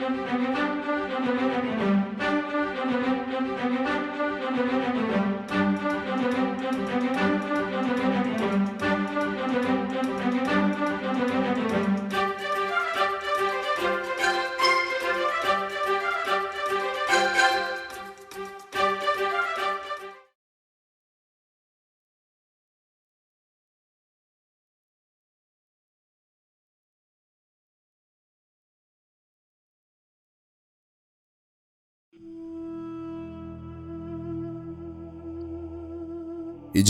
এ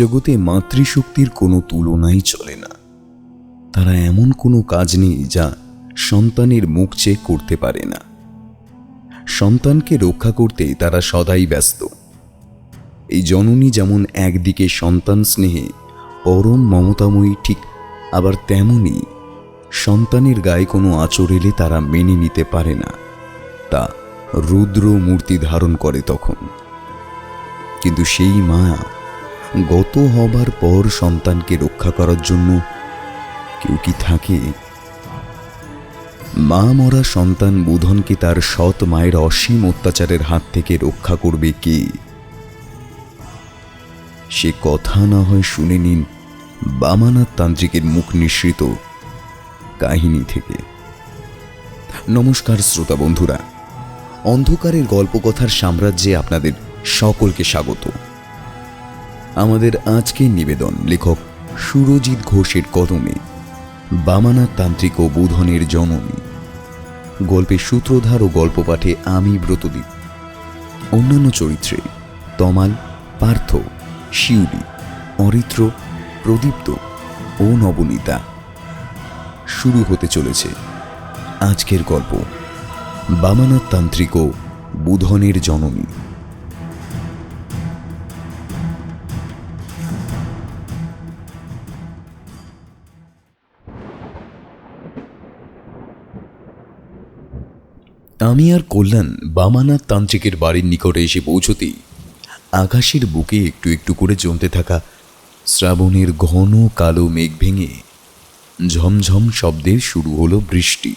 জগতে মাতৃশক্তির কোনো তুলনাই চলে না। তারা এমন কোনো কাজ নেই যা সন্তানের মুখ চেয়ে করতে পারে না। সন্তানকে রক্ষা করতে তারা সদাই ব্যস্ত। এই জননী যেমন একদিকে সন্তান স্নেহে পরম মমতাময়ী, ঠিক আবার তেমনই সন্তানের গায়ে কোনো আঁচড় এলে তারা মেনে নিতে পারে না। তা রুদ্র মূর্তি ধারণ করে তখন। কিন্তু সেই মা গত হবার পর সন্তানকে রক্ষা করার জন্য কেউ কি থাকে? মা মরা সন্তান বুধনকে তার সৎ মায়ের অসীম অত্যাচারের হাত থেকে রক্ষা করবে কে? সে কথা না হয় শুনে নিন বামানাথ তান্ত্রিকের মুখ নিঃসৃত কাহিনী থেকে। নমস্কার শ্রোতা বন্ধুরা, অন্ধকারের গল্পকথার সাম্রাজ্যে আপনাদের সকলকে স্বাগত। আমাদের আজকের নিবেদন লেখক সুরজিৎ ঘোষের কলমে বামানাথ তান্ত্রিক ও বুধনের জননী। গল্পের সূত্রধার ও গল্প পাঠে আমি ব্রতদীপ। অন্যান্য চরিত্রে তমাল, পার্থ, শিউলি, অরিত্র, প্রদীপ্ত ও নবনীতা। শুরু হতে চলেছে আজকের গল্প বামানাথ তান্ত্রিক ও বুধনের জননী। আমি আর কল্যাণ বামানাথ তান্ত্রিকের বাড়ির নিকটে এসে পৌঁছতেই আকাশের বুকে একটু একটু করে জমতে থাকা শ্রাবণের ঘন কালো মেঘ ভেঙে ঝমঝম শব্দে শুরু হলো বৃষ্টি।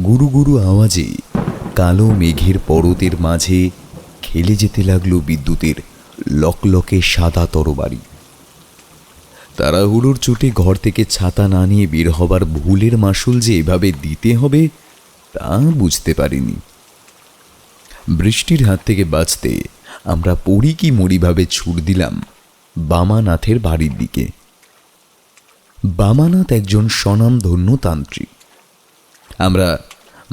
গুরু গুরু আওয়াজে কালো মেঘের পরতের মাঝে খেলে যেতে লাগলো বিদ্যুতের লকলকে সাদা তরবারি। তাড়াহুড়োর চোটে ঘর থেকে ছাতা না নিয়ে বের হবার ভুলের মাসুল যে এভাবে দিতে হবে তা বুঝতে পারিনি। বৃষ্টির হাত থেকে বাঁচতে আমরা পড়ি কি মরিভাবে ছুট দিলাম বামানাথের বাড়ির দিকে। বামানাথ একজন স্বনামধন্য তান্ত্রিক। আমরা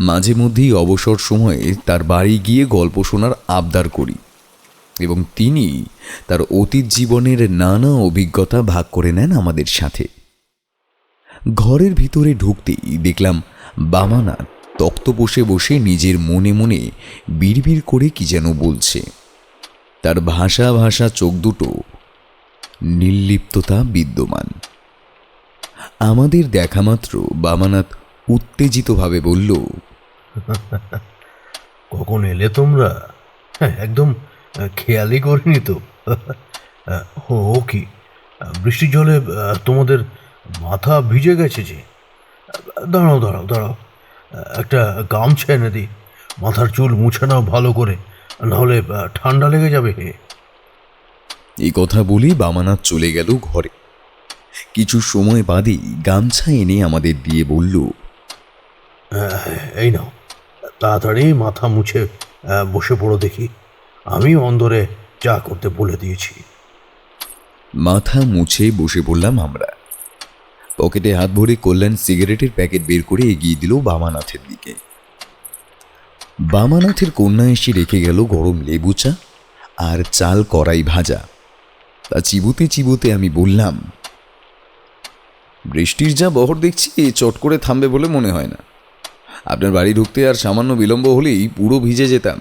মাঝে মধ্যেই অবসর সময়ে তার বাড়ি গিয়ে গল্প শোনার আবদার করি এবং তিনি তার অতীত জীবনের নানা অভিজ্ঞতা ভাগ করে নেন আমাদের সাথে। ঘরের ভিতরে ঢুকতেই দেখলাম বামানাথ তক্ত বসে বসে নিজের মনে মনে বিড়বিড় করে কি যেন বলছে। তার ভাষা ভাষা চোখ দুটো নির্লিপ্ততা বিদ্যমান। আমাদের দেখা মাত্র বামানাথ উত্তেজিতভাবে বলল, কখন এলে তোমরা? একদম খেয়ালই করিনি তো। ও কি, বৃষ্টির জলে তোমাদের মাথা ভিজে গেছে যে? দাঁড়াও দাঁড়াও দাঁড়াও, একটা গামছা এনে দিই, মাথার চুল মুছে নাও ভালো করে, নাহলে ঠান্ডা লেগে যাবে। এই কথা বলেই বামানাথ চলে গেল ঘরে। কিছু সময় বাদেই গামছা এনে আমাদের দিয়ে বলল, এই নাও, তাড়াতাড়ি মাথা মুছে বসে পড়ো দেখি, আমি অন্দরে চা করতে বলে দিয়েছি। মাথা মুছে বসে পড়লাম আমরা। পকেটে হাত ভরে কল্যাণ সিগারেটের প্যাকেট বের করে এগিয়ে দিল বামানাথের দিকে। বামানাথের কন্যা এসে রেখে গেল গরম লেবু চা আর চাল কড়াই ভাজা। তা চিবুতে চিবুতে আমি বললাম, বৃষ্টির যা বহর দেখছি চট করে থামবে বলে মনে হয় না। আপনার বাড়ি ঢুকতে আর সামান্য বিলম্ব হলেই পুরো ভিজে যেতাম।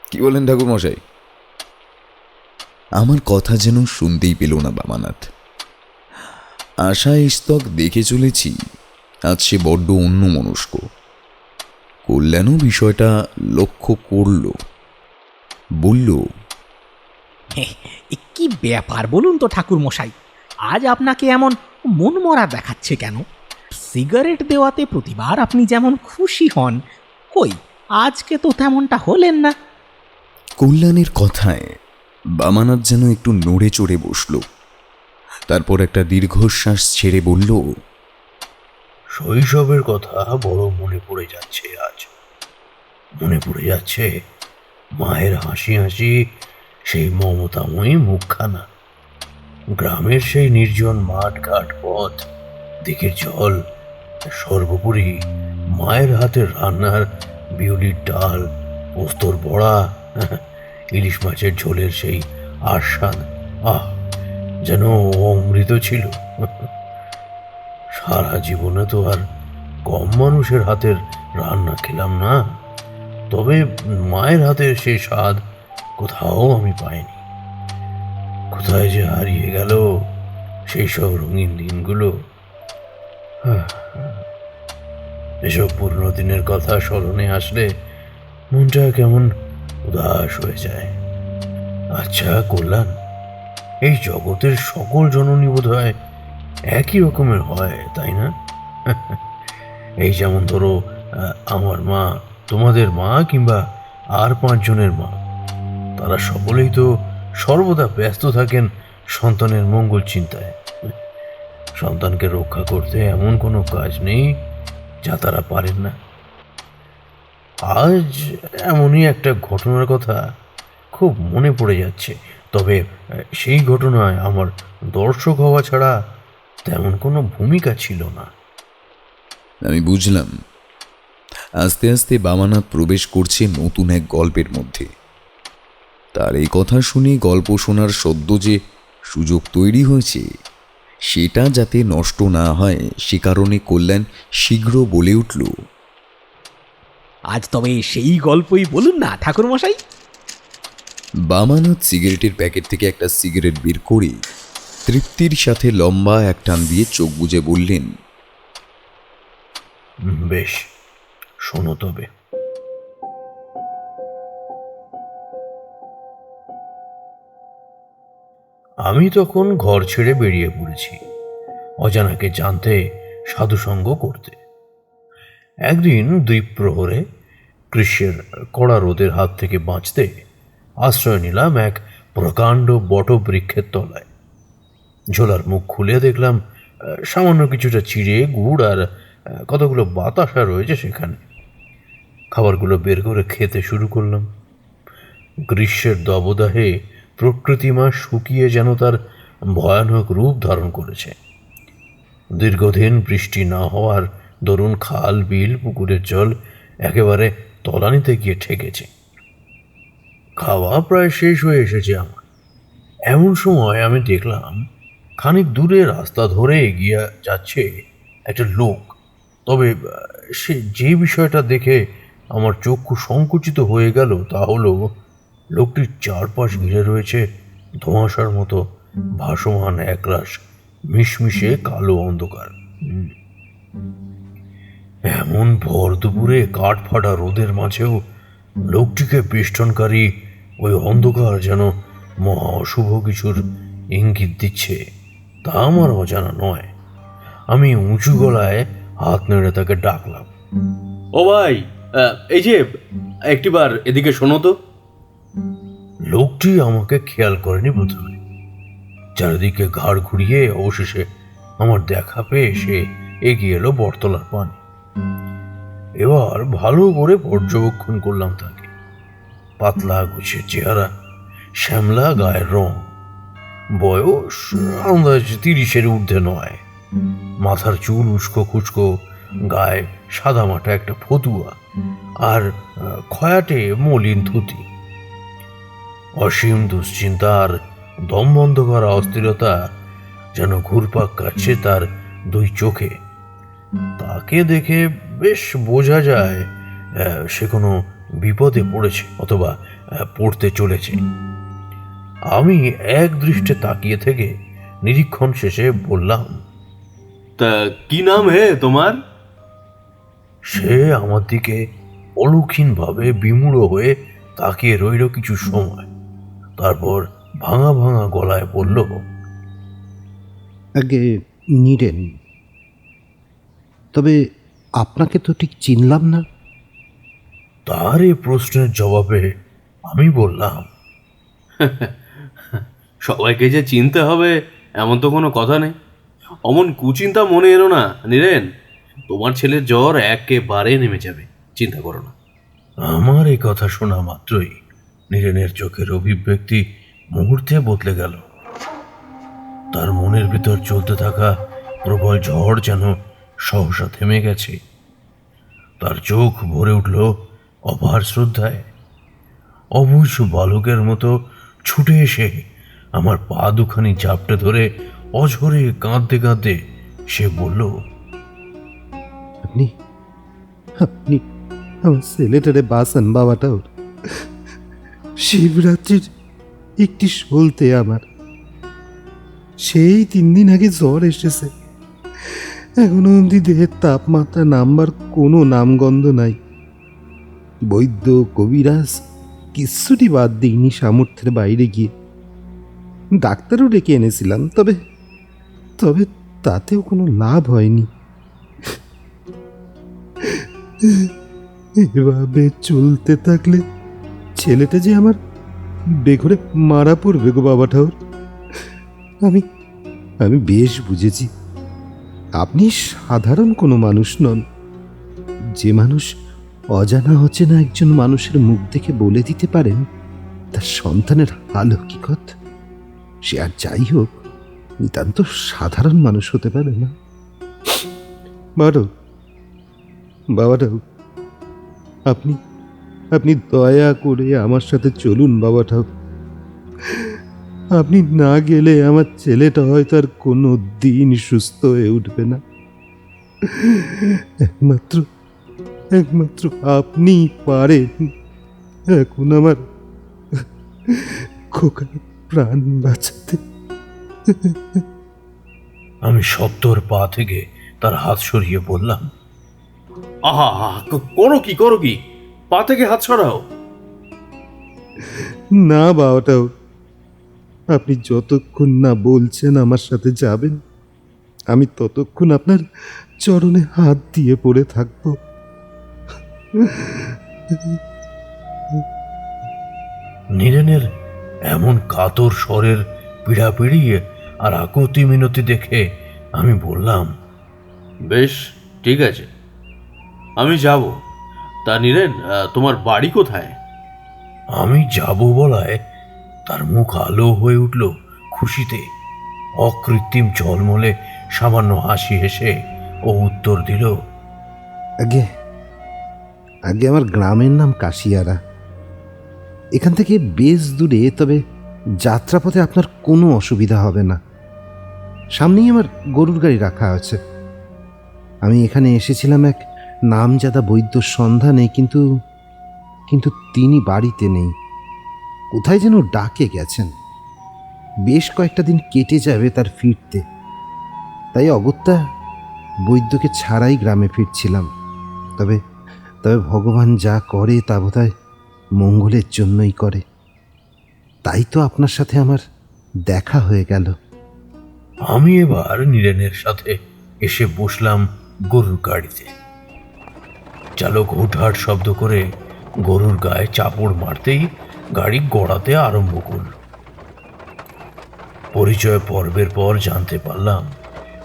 কি বলেন ঠাকুরমশাই? আমার কথা যেন শুনতেই পেল না বামানাথ। আশায় স্তক দেখে চলেছি আজ সে বড্ড অন্যমনস্ক। কল্যাণও বিষয়টা লক্ষ্য করল। বলল, কি ব্যাপার বলুন তো ঠাকুর মশাই, আজ আপনাকে এমন মনমরা দেখাচ্ছে কেন? সিগারেট দেওয়াতে প্রতিবার আপনি যেমন খুশি হন, কই আজকে তো তেমনটা হলেন না। কল্যাণের কথায় বামানাথ যেন একটু নড়ে চড়ে বসল। তারপর একটা দীর্ঘশ্বাস ছেড়ে বলল, শৈশবের কথা বড় মনে পড়ে যাচ্ছে আজ। মনে পড়ে যাচ্ছে মায়ের হাসি হাসি সেই মমতাময়ী মুখখানা, গ্রামের সেই নির্জন মাঠ ঘাট পথ, দিকের জল, সর্বোপরি মায়ের হাতের রান্নার বিউলির ডাল, পোস্তর বড়া, ইলিশ মাছের ঝোলের সেই আস্বাদ, আহ, যেন অমৃত ছিল। সারা জীবনে তো আর কম মানুষের হাতের রান্না খেলাম না, তবে মায়ের হাতের সেই স্বাদ কোথাও আমি পাইনি। কোথায় যে হারিয়ে গেল সেই সব রঙিন দিনগুলো। এসব পুরনো দিনের কথা স্মরণে আসলে মনটা কেমন উদাস হয়ে যায়। আচ্ছা কল্যাণ, এই জগতের সকল জননী বোধ হয় একই রকমের হয়, তাই না? এই যেমন ধরো আমার মা, তোমাদের মা, কিংবা আর 5 জনের মা, তারা সকলেই তো সর্বদা ব্যস্ত থাকেন সন্তানের মঙ্গল চিন্তায়। সন্তানকে রক্ষা করতে এমন কোনো কাজ নেই যা তারা পারেন না। আজ এমনই একটা ঘটনার কথা খুব মনে পড়ে যাচ্ছে, তবে সেই ঘটনায় আমার দর্শক হওয়া ছাড়া তেমন কোনো ভূমিকা ছিল না। আমি বুঝলাম। আস্তে আস্তে বামানাথ প্রবেশ করছে নতুন এক গল্পের মধ্যে। তার এই কথা শুনে গল্প শোনার সদ্য যে সুযোগ তৈরি হয়েছে, সেটা যাতে নষ্ট না হয় সে কারণে কল্যাণ শীঘ্র বলে উঠল, আজ তবে সেই গল্পই বলুন না ঠাকুরমশাই। বামানাথ সিগারেটের প্যাকেট থেকে একটা সিগারেট বের করে তৃপ্তির সাথে লম্বা এক টান দিয়ে চোখ বুজে বললেন, বেশ, শোনো তবে। আমি তখন ঘর ছেড়ে বেরিয়ে পড়েছি অজানাকে জানতে, সাধুসঙ্গ করতে। একদিন দ্বীপ্রহরে গ্রীষ্মের কড়া রোদের হাত থেকে বাঁচতে আশ্রয় নিলাম এক প্রকাণ্ড বটবৃক্ষের তলায়। ঝোলার মুখ খুলে দেখলাম সামান্য কিছুটা চিড়ে, গুড় আর কতগুলো বাতাসা রয়েছে সেখানে। খাবারগুলো বের করে খেতে শুরু করলাম। গ্রীষ্মের দাবদাহে প্রকৃতিমা শুকিয়ে যেন তার ভয়ানক রূপ ধারণ করেছে। দীর্ঘদিন বৃষ্টি না হওয়ার দরুন খাল, বিল, পুকুরের জল একেবারে তলানিতে গিয়ে ঠেকেছে। খাওয়া প্রায় শেষ হয়ে এসেছে আমার। এমন সময় আমি দেখলাম খানিক দূরে রাস্তা ধরে এগিয়ে যাচ্ছে একটা লোক। তবে সে যে বিষয়টা দেখে আমার চক্ষু সংকুচিত হয়ে গেল তা হলো, লোকটির চারপাশ ঘিরে রয়েছে ধোঁয়াশার মতো ভাসমান একরাশ মিশমিশে কালো অন্ধকার। এমন ভর দুপুরে কাঠ ফাটা রোদের মাঝেও লোকটিকে বেষ্টনকারী ওই অন্ধকার যেন মহা অশুভ কিছুর ইঙ্গিত দিচ্ছে, তা আমার অজানা নয়। আমি উঁচু গলায় হাত নেড়ে তাকে ডাকলাম, ও ভাই, এই যে একটিবার এদিকে শোনো তো। লোকটি আমাকে খেয়াল করেনি প্রথমে। চারিদিকে ঘাড় ঘুরিয়ে অবশেষে আমার দেখা পেয়ে সে এগিয়ে এলো বটতলার পানে। এবার ভালো করে পর্যবেক্ষণ করলাম তাকে। পাতলা গুছের চেহারা, শ্যামলা গায়ের রং, বয়স আন্দাজ 30-এর ঊর্ধ্বে নয়। মাথার চুল উস্কো খুস্কো, গায়ে সাদামাটা একটা ফতুয়া আর খয়াটে মলিন ধুতি। অসীম দুশ্চিন্তার দম বন্ধ করা অস্থিরতা যেন ঘুরপাক কাটছে তার 2 চোখে। তাকে দেখে বেশ বোঝা যায় সে কোনো বিপদে পড়েছে অথবা পড়তে চলেছে। আমি এক দৃষ্টে তাকিয়ে থেকে নিরীক্ষণ শেষে বললাম, তা কি নাম হে তোমার? সে আমার দিকে অলক্ষীনভাবে বিমূঢ় হয়ে তাকিয়ে রইল কিছু সময়। তারপর ভাঙা ভাঙা গলায় বলল, আগে নীরেন। তবে আপনাকে তো ঠিক চিনলাম না। তার এই প্রশ্নের জবাবে আমি বললাম, সবাইকে যে চিনতে হবে এমন তো কোনো কথা নেই। অমন কুচিন্তা মনে এলো না নীরেন। তোমার ছেলের জ্বর একেবারে নেমে যাবে, চিন্তা করো না। আমার এই কথা শোনা মাত্রই নীরেনের চোখের অভিব্যক্তি মুহূর্তে বদলে গেল। তার মনের ভিতর চলতে থাকা প্রবল ঝড় যেন সহসা থেমে গেছে। তার চোখ ভরে উঠল অপার শ্রদ্ধায়। অবুঝ বালকের মতো ছুটে এসে আমার পা দুখানি চাপটে ধরে অঝরে কাঁদতে কাঁদতে সে বলল, আপনি আপনি আমার ছেলেটারে বাঁচান বাবাটাও। শিবরাত্রির একটি সলতে আমার, সেই 3 দিন আগে জ্বর এসেছে। এখনো অবধি দেহের তাপমাত্রা নামবার কোনো নামগন্ধ নাই। বৈদ্য কবিরাজ কিচ্ছুটি বাদ দিইনি সামর্থ্যের বাইরে গিয়ে। ডাক্তারও ডেকে এনেছিলাম, তবে তবে তাতেও কোনো লাভ হয়নি। এভাবে চলতে থাকলে ছেলেটা যে আমার বেঘরে মারা পড়বে গো বাবা ঠাকুর। আমি আমি বেশ বুঝেছি আপনি সাধারণ কোনো মানুষ নন। যে মানুষ অজানা অচেনা একজন মানুষের মুখ দেখে বলে দিতে পারেন তার সন্তানের আলৌকিকত, সে আর যাই হোক নিতান্ত সাধারণ মানুষ হতে পারে না। বাবাটাও আপনি আপনি দয়া করে আমার সাথে চলুন বাবাটাও। আপনি না গেলে আমার ছেলেটা হয়তো আর কোনো দিন সুস্থ হয়ে উঠবে না। একমাত্র একমাত্র আপনি পারেন এখন আমার খোকার প্রাণ বাঁচাতে। আমি সত্তর পা থেকে তার হাত সরিয়ে বললাম, আহা আহা, করো কি পা থেকে হাত সরাও। না বাবাটাও, আপনি যতক্ষণ না বলছেন আমার সাথে যাবেন আমি ততক্ষণ আপনার চরণে হাত দিয়ে পড়ে থাকব। নীরেনের এমন কাতর স্বরের পীড়াপিড়ি আর আকুতি মিনতি দেখে আমি বললাম, বেশ, ঠিক আছে, আমি যাব। তা নীরেন, তোমার বাড়ি কোথায়? আমি যাব বলায় তার মুখ আলো হয়ে উঠল খুশিতে। অকৃত্রিম ঝলমলে সামান্য হাসি হেসে ও উত্তর দিল, আগে আগে আমার গ্রামের নাম কাশিয়ারা। এখান থেকে বেশ দূরে, তবে যাত্রাপথে আপনার কোনো অসুবিধা হবে না। সামনেই আমার গরুর গাড়ি রাখা আছে। আমি এখানে এসেছিলাম এক নামজাদা বৈদ্যর সন্ধানে, কিন্তু কিন্তু তিনি বাড়িতে নেই, কোথায় যেন ডাকে গেছেন। বেশ কয়েকটা দিন কেটে যাবে তার ফিরতে, তাই অগত্যা বৈদ্যকে ছাড়াই গ্রামে ফিরছিলাম। তবে তবে ভগবান যা করে তা বোধহয় মঙ্গলের জন্যই করে। তাই তো আপনার সাথে আমার দেখা হয়ে গেল। আমি এবার নীরেনের সাথে এসে বসলাম গরুর গাড়িতে। চালক হুটহাট শব্দ করে গরুর গায়ে চাপড় মারতেই গাড়ি গড়াতে আরম্ভ করল। পরিচয় পর্বের পর জানতে পারলাম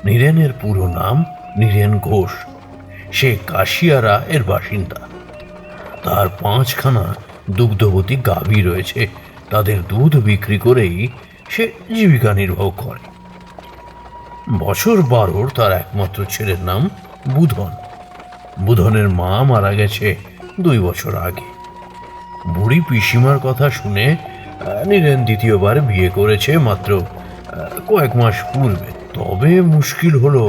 নীরেনের পুরো নাম নীরেন ঘোষ। সে কাশিয়ারা এর বাসিন্দা। তার 5খানা দুগ্ধবতী গাভী রয়েছে। তাদের দুধ বিক্রি করেই সে জীবিকা নির্বাহ করে। বছর 12 তার একমাত্র ছেলের নাম বুধন। বুধনের মা মারা গেছে 2 বছর আগে। বুড়ি পিসিমার কথা শুনে নীরেন দ্বিতীয়বার বিয়ে করেছে মাত্র কয়েক মাস পূর্বে। তবে মুশকিল হলো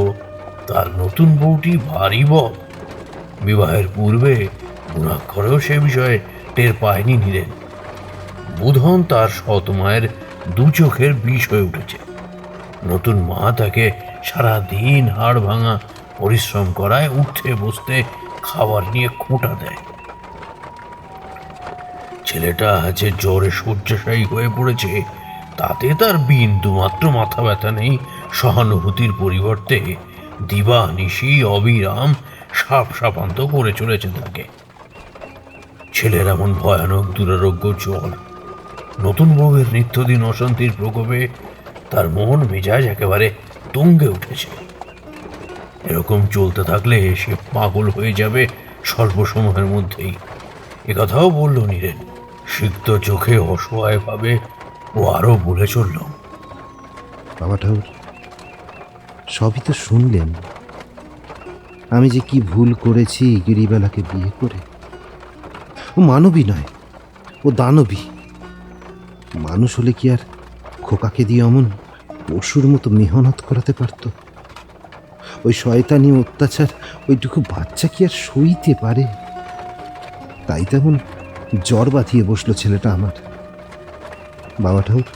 তার নতুন বউটি ভারী বদ। বিবাহের পূর্বে ঘরেও সে বিষয়ে টের পায়নি নীরেন। বুধন তার সৎ মায়ের 2 চোখের বিষ হয়ে উঠেছে। নতুন মা তাকে সারাদিন হাড় ভাঙা পরিশ্রম করায়, উঠতে বসতে খাবার নিয়ে খোঁটা দেয়। ছেলেটা যে জ্বরে শয্যাশায়ী হয়ে পড়েছে তাতে তার বিন্দু মাত্র মাথা ব্যথা নেই। সহানুভূতির পরিবর্তে দিবা নিশি অবিরাম সাপ সাপান্ত করে চলেছে তাকে। ছেলের এমন ভয়ানক দুরারোগ্য জ্বর, নতুন বউয়ের নিত্যদিন অশান্তির প্রকোপে তার মন মেজাজ একেবারে তুঙ্গে উঠেছে। এরকম চলতে থাকলে সে পাগল হয়ে যাবে স্বল্প সময়ের মধ্যেই। একথাও বলল নীরেন। সিক্ত চোখে অসহায় ভাবে ও আরো বলে চলল, বাবা ঠাকুর, সবই তো শুনলেন। আমি যে কি ভুল করেছি গিরিবালাকে বিয়ে করে। ও মানবী নয়, ও দানবী। মানুষ হলে কি আর খোকাকে দিয়ে অমন পশুর মতো মেহনত করাতে পারত? ওই শয়তানি অত্যাচার ওইটুকু বাচ্চা কি আর সইতে পারে? তাই তেমন জ্বর বাঁধিয়ে বসলো ছেলেটা আমার। বাবা ঠাকুর,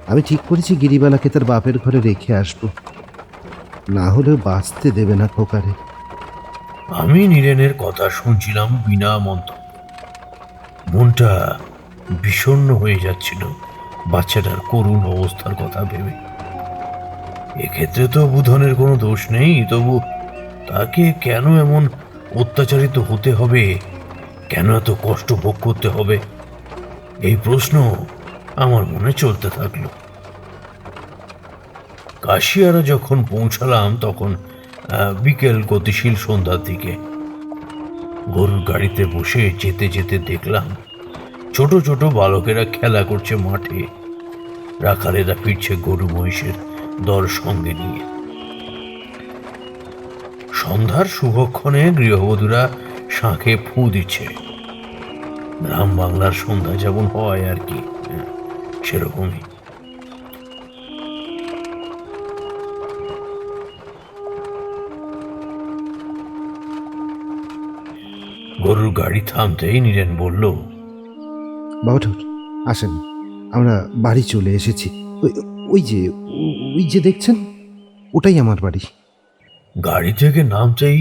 আমি ঠিক করেছি গিরিবালাকে তার বাপের ঘরে রেখে আসবো, না হলেও বাঁচতে দেবে না খোকারে। আমি নীরেনের কথা শুনছিলাম বিনা মন্তব্য। মনটা বিষণ্ণ হয়ে যাচ্ছিল বাচ্চাটার করুণ অবস্থার কথা ভেবে। এক্ষেত্রে তো বুধনের কোনো দোষ নেই, তবু তাকে কেন এমন অত্যাচারিত হতে হবে, কেন এত কষ্ট ভোগ করতে হবে, এই প্রশ্ন আমার মনে চলতে থাকলো। কাশিয়ারা যখন পৌঁছালাম তখন বিকেল গতিশীল সন্ধ্যার দিকে। গরুর গাড়িতে বসে যেতে যেতে দেখলাম ছোট ছোট বালকেরা খেলা করছে মাঠে। রাখালেরা ফিরছে গরু মহিষের দল সঙ্গে নিয়ে। সন্ধ্যার শুভক্ষণে গৃহবধূরা শাঁখে ফু দিচ্ছে। গ্রাম বাংলার সন্ধ্যা যেমন হয় আর কি, সেরকমই। গরুর গাড়ি থামতেই নীরেন বলল, বাবা ঠাকুর আসেন, আমরা বাড়ি চলে এসেছি। ওই যে ওই যে দেখছেন, ওটাই আমার বাড়ি। গাড়ি থেকে নামতেই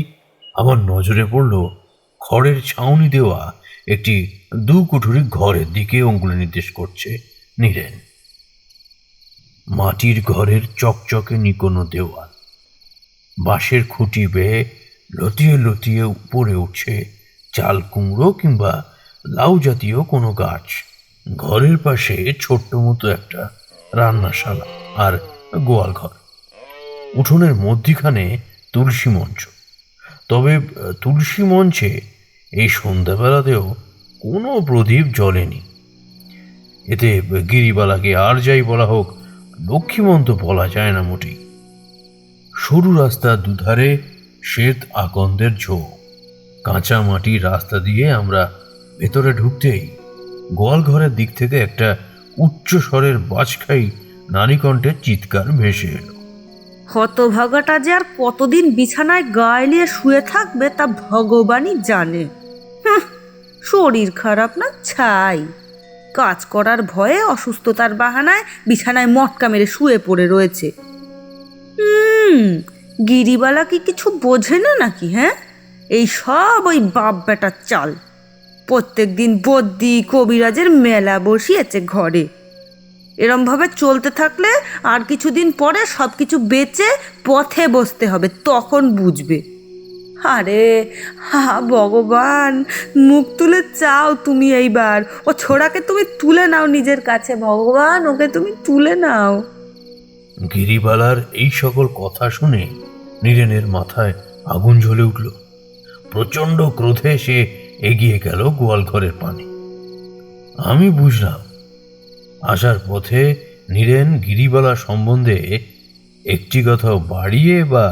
আমার নজরে পড়ল খড়ের ছাউনি দেওয়া একটি দু কুঠুরি ঘরের দিকে অঙ্গুলি নির্দেশ করছে নীরেন। মাটির ঘরের চকচকে নিকোনো দেওয়াল, বাঁশের খুঁটি বেয়ে লতিয়ে লতিয়ে উপরে উঠছে চাল কুমড়ো কিংবা লাউ জাতীয় কোনো গাছ। ঘরের পাশে ছোট্ট মতো একটা রান্নাশালা আর গোয়াল ঘর। উঠোনের মধ্যিখানে তুলসী মঞ্চ। তবে তুলসী মঞ্চে এই সন্ধ্যাবেলাতেও কোনো প্রদীপ জ্বলেনি। এতে গিরিবালাকে আর যাই বলা হোক, লক্ষ্মীমন্ত বলা যায় না মোটেই। সরু রাস্তার দুধারে শ্বেত আকন্দের ঝোপ। কাঁচা মাটির রাস্তা দিয়ে আমরা ভেতরে ঢুকতেই গোয়াল ঘরের দিক থেকে একটা উচ্চ স্বরের বাজখাই নারীকণ্ঠের চিৎকার ভেসে এলো। হতভাগাটা যে আর কতদিন বিছানায় গায়ে নিয়ে শুয়ে থাকবে তা ভগবানই জানে। শরীর খারাপ না ছাই, কাজ করার ভয়ে অসুস্থতার বাহানায় বিছানায় মটকা মেরে শুয়ে পড়ে রয়েছে। গিরিবালা কি কিছু বোঝে না নাকি? হ্যাঁ, এই সব ওই বাপ বেটার চাল। প্রত্যেক দিন বদ্যি কবিরাজের মেলা বসিয়েছে ঘরে। এরমভাবে চলতে থাকলে আর কিছুদিন পরে সব কিছু বেচে পথে বসতে হবে, তখন বুঝবে। আরে ভগবান, মুখ তুলে চাও তুমি এইবার। ও ছোড়াকে তুমি তুলে নাও নিজের কাছে, ভগবান ওকে তুমি তুলে নাও। গিরিবালার এই সকল কথা শুনে নীরেনের মাথায় আগুন জ্বলে উঠল। প্রচণ্ড ক্রোধে সে এগিয়ে গেল গোয়াল ঘরের পানে। আমি বুঝলাম আসার পথে নীরেন গিরিবালা সম্বন্ধে একটি কথাও বাড়িয়ে বা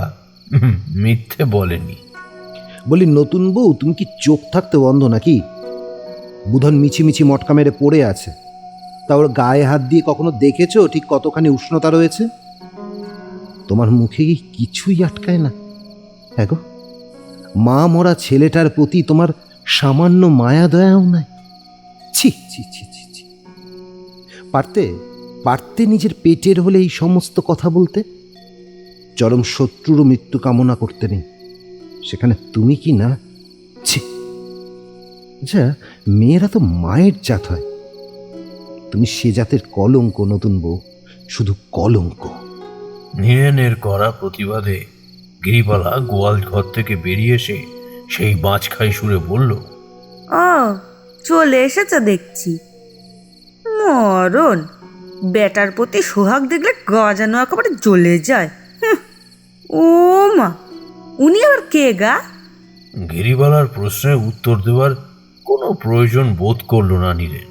মিথ্যে বলেনি। বলি, নতুন বউ, তুমি কি চোখ থাকতে বন্ধ নাকি? বুধন মিছিমিছি মটকা মেরে পড়ে আছে, তা ওর গায়ে হাত দিয়ে কখনো দেখেছো ঠিক কতখানি উষ্ণতা রয়েছে? তোমার মুখে কি কিছুই আটকায় না? হ্যাঁ গো, মা মরা ছেলেটার প্রতি তোমার সামান্য মায়া দয়াও নাই? ছি ছি ছি ছি ছি। পারতে পারতে নিজের পেটের হলে এই সমস্ত কথা বলতে। চরম শত্রুরও মৃত্যু কামনা করতে নেই, সেখানে তুমি কি না? ছি। আচ্ছা, মেয়েরা তো মায়ের জাত হয়, তুমি সে জাতের কলঙ্ক নতুন বউ, শুধু কলঙ্ক। নীরেনের করা প্রতিবাদে গিরিবালা গোয়াল ঘর থেকে বেরিয়ে এসে সেই বাঁচখাই সুরে বলল, ও চলে এসেছে দেখছি। মরণ, বেটার প্রতি সোহাগ দেখলে গা যেন একেবারে জ্বলে যায়। হুঁ, ও মা, উনি আবার কে গা? গিরিবালার প্রশ্নের উত্তর দেওয়ার কোনো প্রয়োজন বোধ করল না নীরেন।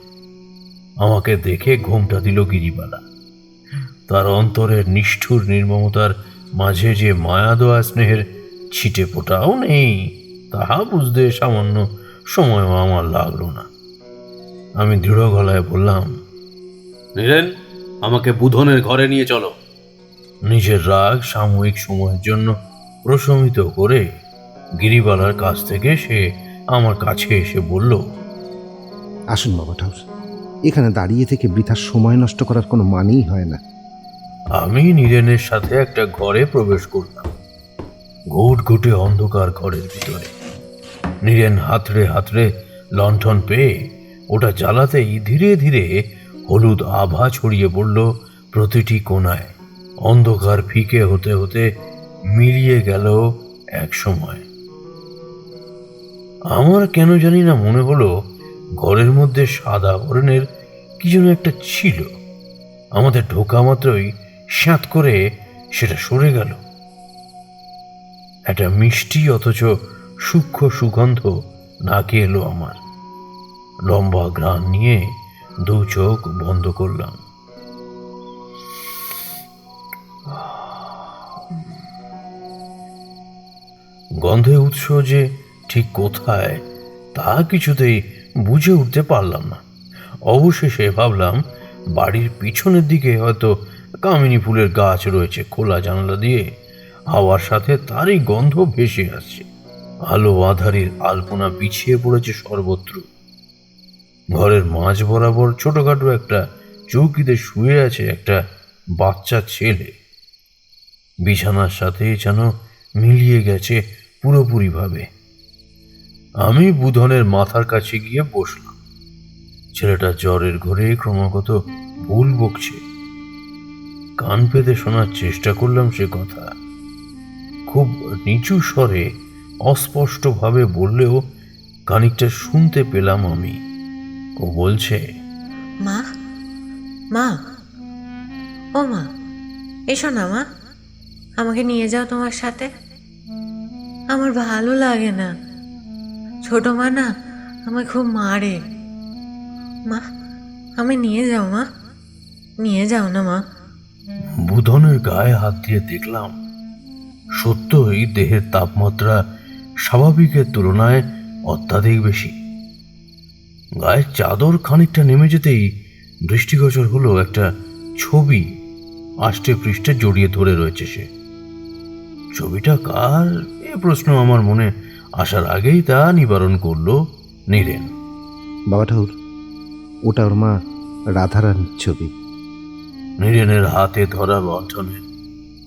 আমাকে দেখে ঘোমটা দিল গিরিবালা। তার অন্তরের নিষ্ঠুর নির্মমতার মাঝে যে মায়া দোয়া স্নেহের ছিটে ফোটাও নেই, তাহা বুঝতে সামান্য সময়ও আমার লাগলো না। আমি দৃঢ় গলায় বললাম, নীরেন, আমাকে বুধনের ঘরে নিয়ে চলো। নিজের রাগ সাময়িক সময়ের জন্য প্রশমিত করে গিরিবালার কাছ থেকে সে আমার কাছে এসে বলল, আসুন বাবা ঠাকুর, এখানে দাঁড়িয়ে থেকে বৃথা সময় নষ্ট করার কোনো মানেই হয় না। আমি নীরেনের সাথে একটা ঘরে প্রবেশ করলাম। ঘুটঘুটে অন্ধকার ঘরের ভিতরে নীরেন হাতড়ে হাতড়ে লণ্ঠন পেয়ে ওটা জ্বালাতেই ধীরে ধীরে হলুদ আভা ছড়িয়ে পড়ল প্রতিটি কোণায়। অন্ধকার ফিকে হতে হতে মিলিয়ে গেল এক সময়। আমার কেন জানি না মনে হলো ঘরের মধ্যে সাদা বর্ণের কি যেন একটা ছিল। আমাদের ঢোকা মাত্রই স্যাঁত করে সেটা সরে গেল। একটা মিষ্টি অথচ সূক্ষ্ম সুগন্ধ নাকে এলো আমার। লম্বা ঘ্রাণ নিয়ে দু চোখ বন্ধ করলাম। গন্ধে উৎস যে ঠিক কোথায় তা কিছুতেই বুঝে উঠতে পারলাম না। অবশেষে ভাবলাম বাড়ির পিছনের দিকে হয়তো কামিনী ফুলের গাছ রয়েছে। খোলা জানালা দিয়ে হাওয়ার সাথে তারই গন্ধ ভেসে আসছে। আলো আধারের আলপনা বিছিয়ে পড়েছে সর্বত্র। ঘরের মাঝ বরাবর ছোটখাটো একটা চৌকিতে শুয়ে আছে একটা বাচ্চা ছেলে। বিছানার সাথে যেন মিলিয়ে গেছে পুরোপুরিভাবে। আমি বুধনের মাথার কাছে গিয়ে বসলাম। ছেলেটা জ্বরের ঘরে ক্রমাগত ভুল বকছে। কান পেতে শোনার চেষ্টা করলাম সে কথা। খুব নিচু স্বরে অস্পষ্টভাবে বললেও খানিকটা শুনতে পেলাম আমি। ও বলছে, মা, মা, ও মা, এসো না মা, আমাকে নিয়ে যাও তোমার সাথে। আমার ভালো লাগে না, ছোট মা না আমায় খুব মারে। মা, আমায় নিয়ে যাও মা, নিয়ে যাও না মা। বুধনের গায়ে হাত দিয়ে দেখলাম সত্যই দেহের তাপমাত্রা স্বাভাবিকের তুলনায় অত্যাধিক বেশি। গায়ের চাদর খানিকটা নেমে যেতেই দৃষ্টিগোচর হলো একটা ছবি আষ্টে পৃষ্ঠে জড়িয়ে ধরে রয়েছে সে। ছবিটা কার এ প্রশ্ন আমার মনে আসার আগেই তা নিবারণ করলো নীরেন। বাবা ঠাকুর, ওটা ওর মা রাধারানীর ছবি। নীরেনের হাতে ধরা লণ্ঠনের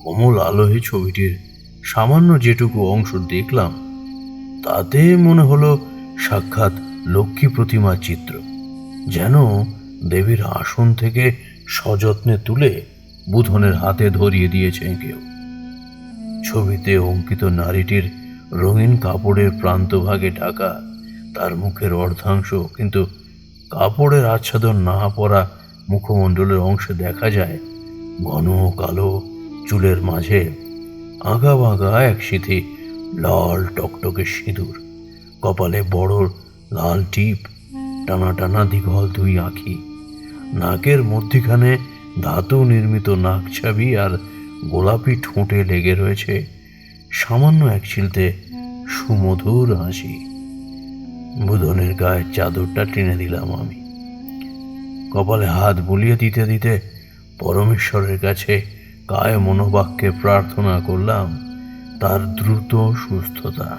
কোমল আলোয় ছবিটির সামান্য যেটুকু অংশ দেখলাম তাতে মনে হলো সাক্ষাৎ লক্ষ্মী প্রতিমার চিত্র, যেন দেবীর আসন থেকে সযত্নে তুলে বুধনের হাতে ধরিয়ে দিয়েছেন কেউ। ছবিতে অঙ্কিত নারীটির রঙিন কাপড়ের প্রান্তভাগে ঢাকা তার মুখের অর্ধাংশ, কিন্তু কাপড়ের আচ্ছাদন না পরা মুখমণ্ডলের অংশে দেখা যায় ঘন কালো চুলের মাঝে আঁকা বাঁকা এক সিথি লাল টকটকে সিঁদুর। কপালে বড় লাল টিপ, টানা টানা দীঘল দুই আঁখি। নাকের মধ্যিখানে ধাতু নির্মিত নাক ছাবি আর গোলাপি ঠোঁটে লেগে রয়েছে সামান্য এক ছিলতে সুমধুর হাসি। বুধনের গায়ের চাদরটা টেনে দিলাম আমি। কপালে হাত বুলিয়ে দিতে দিতে পরমেশ্বরের কাছে কায় মনোবাক্যে প্রার্থনা করলাম তার দ্রুত সুস্থতা।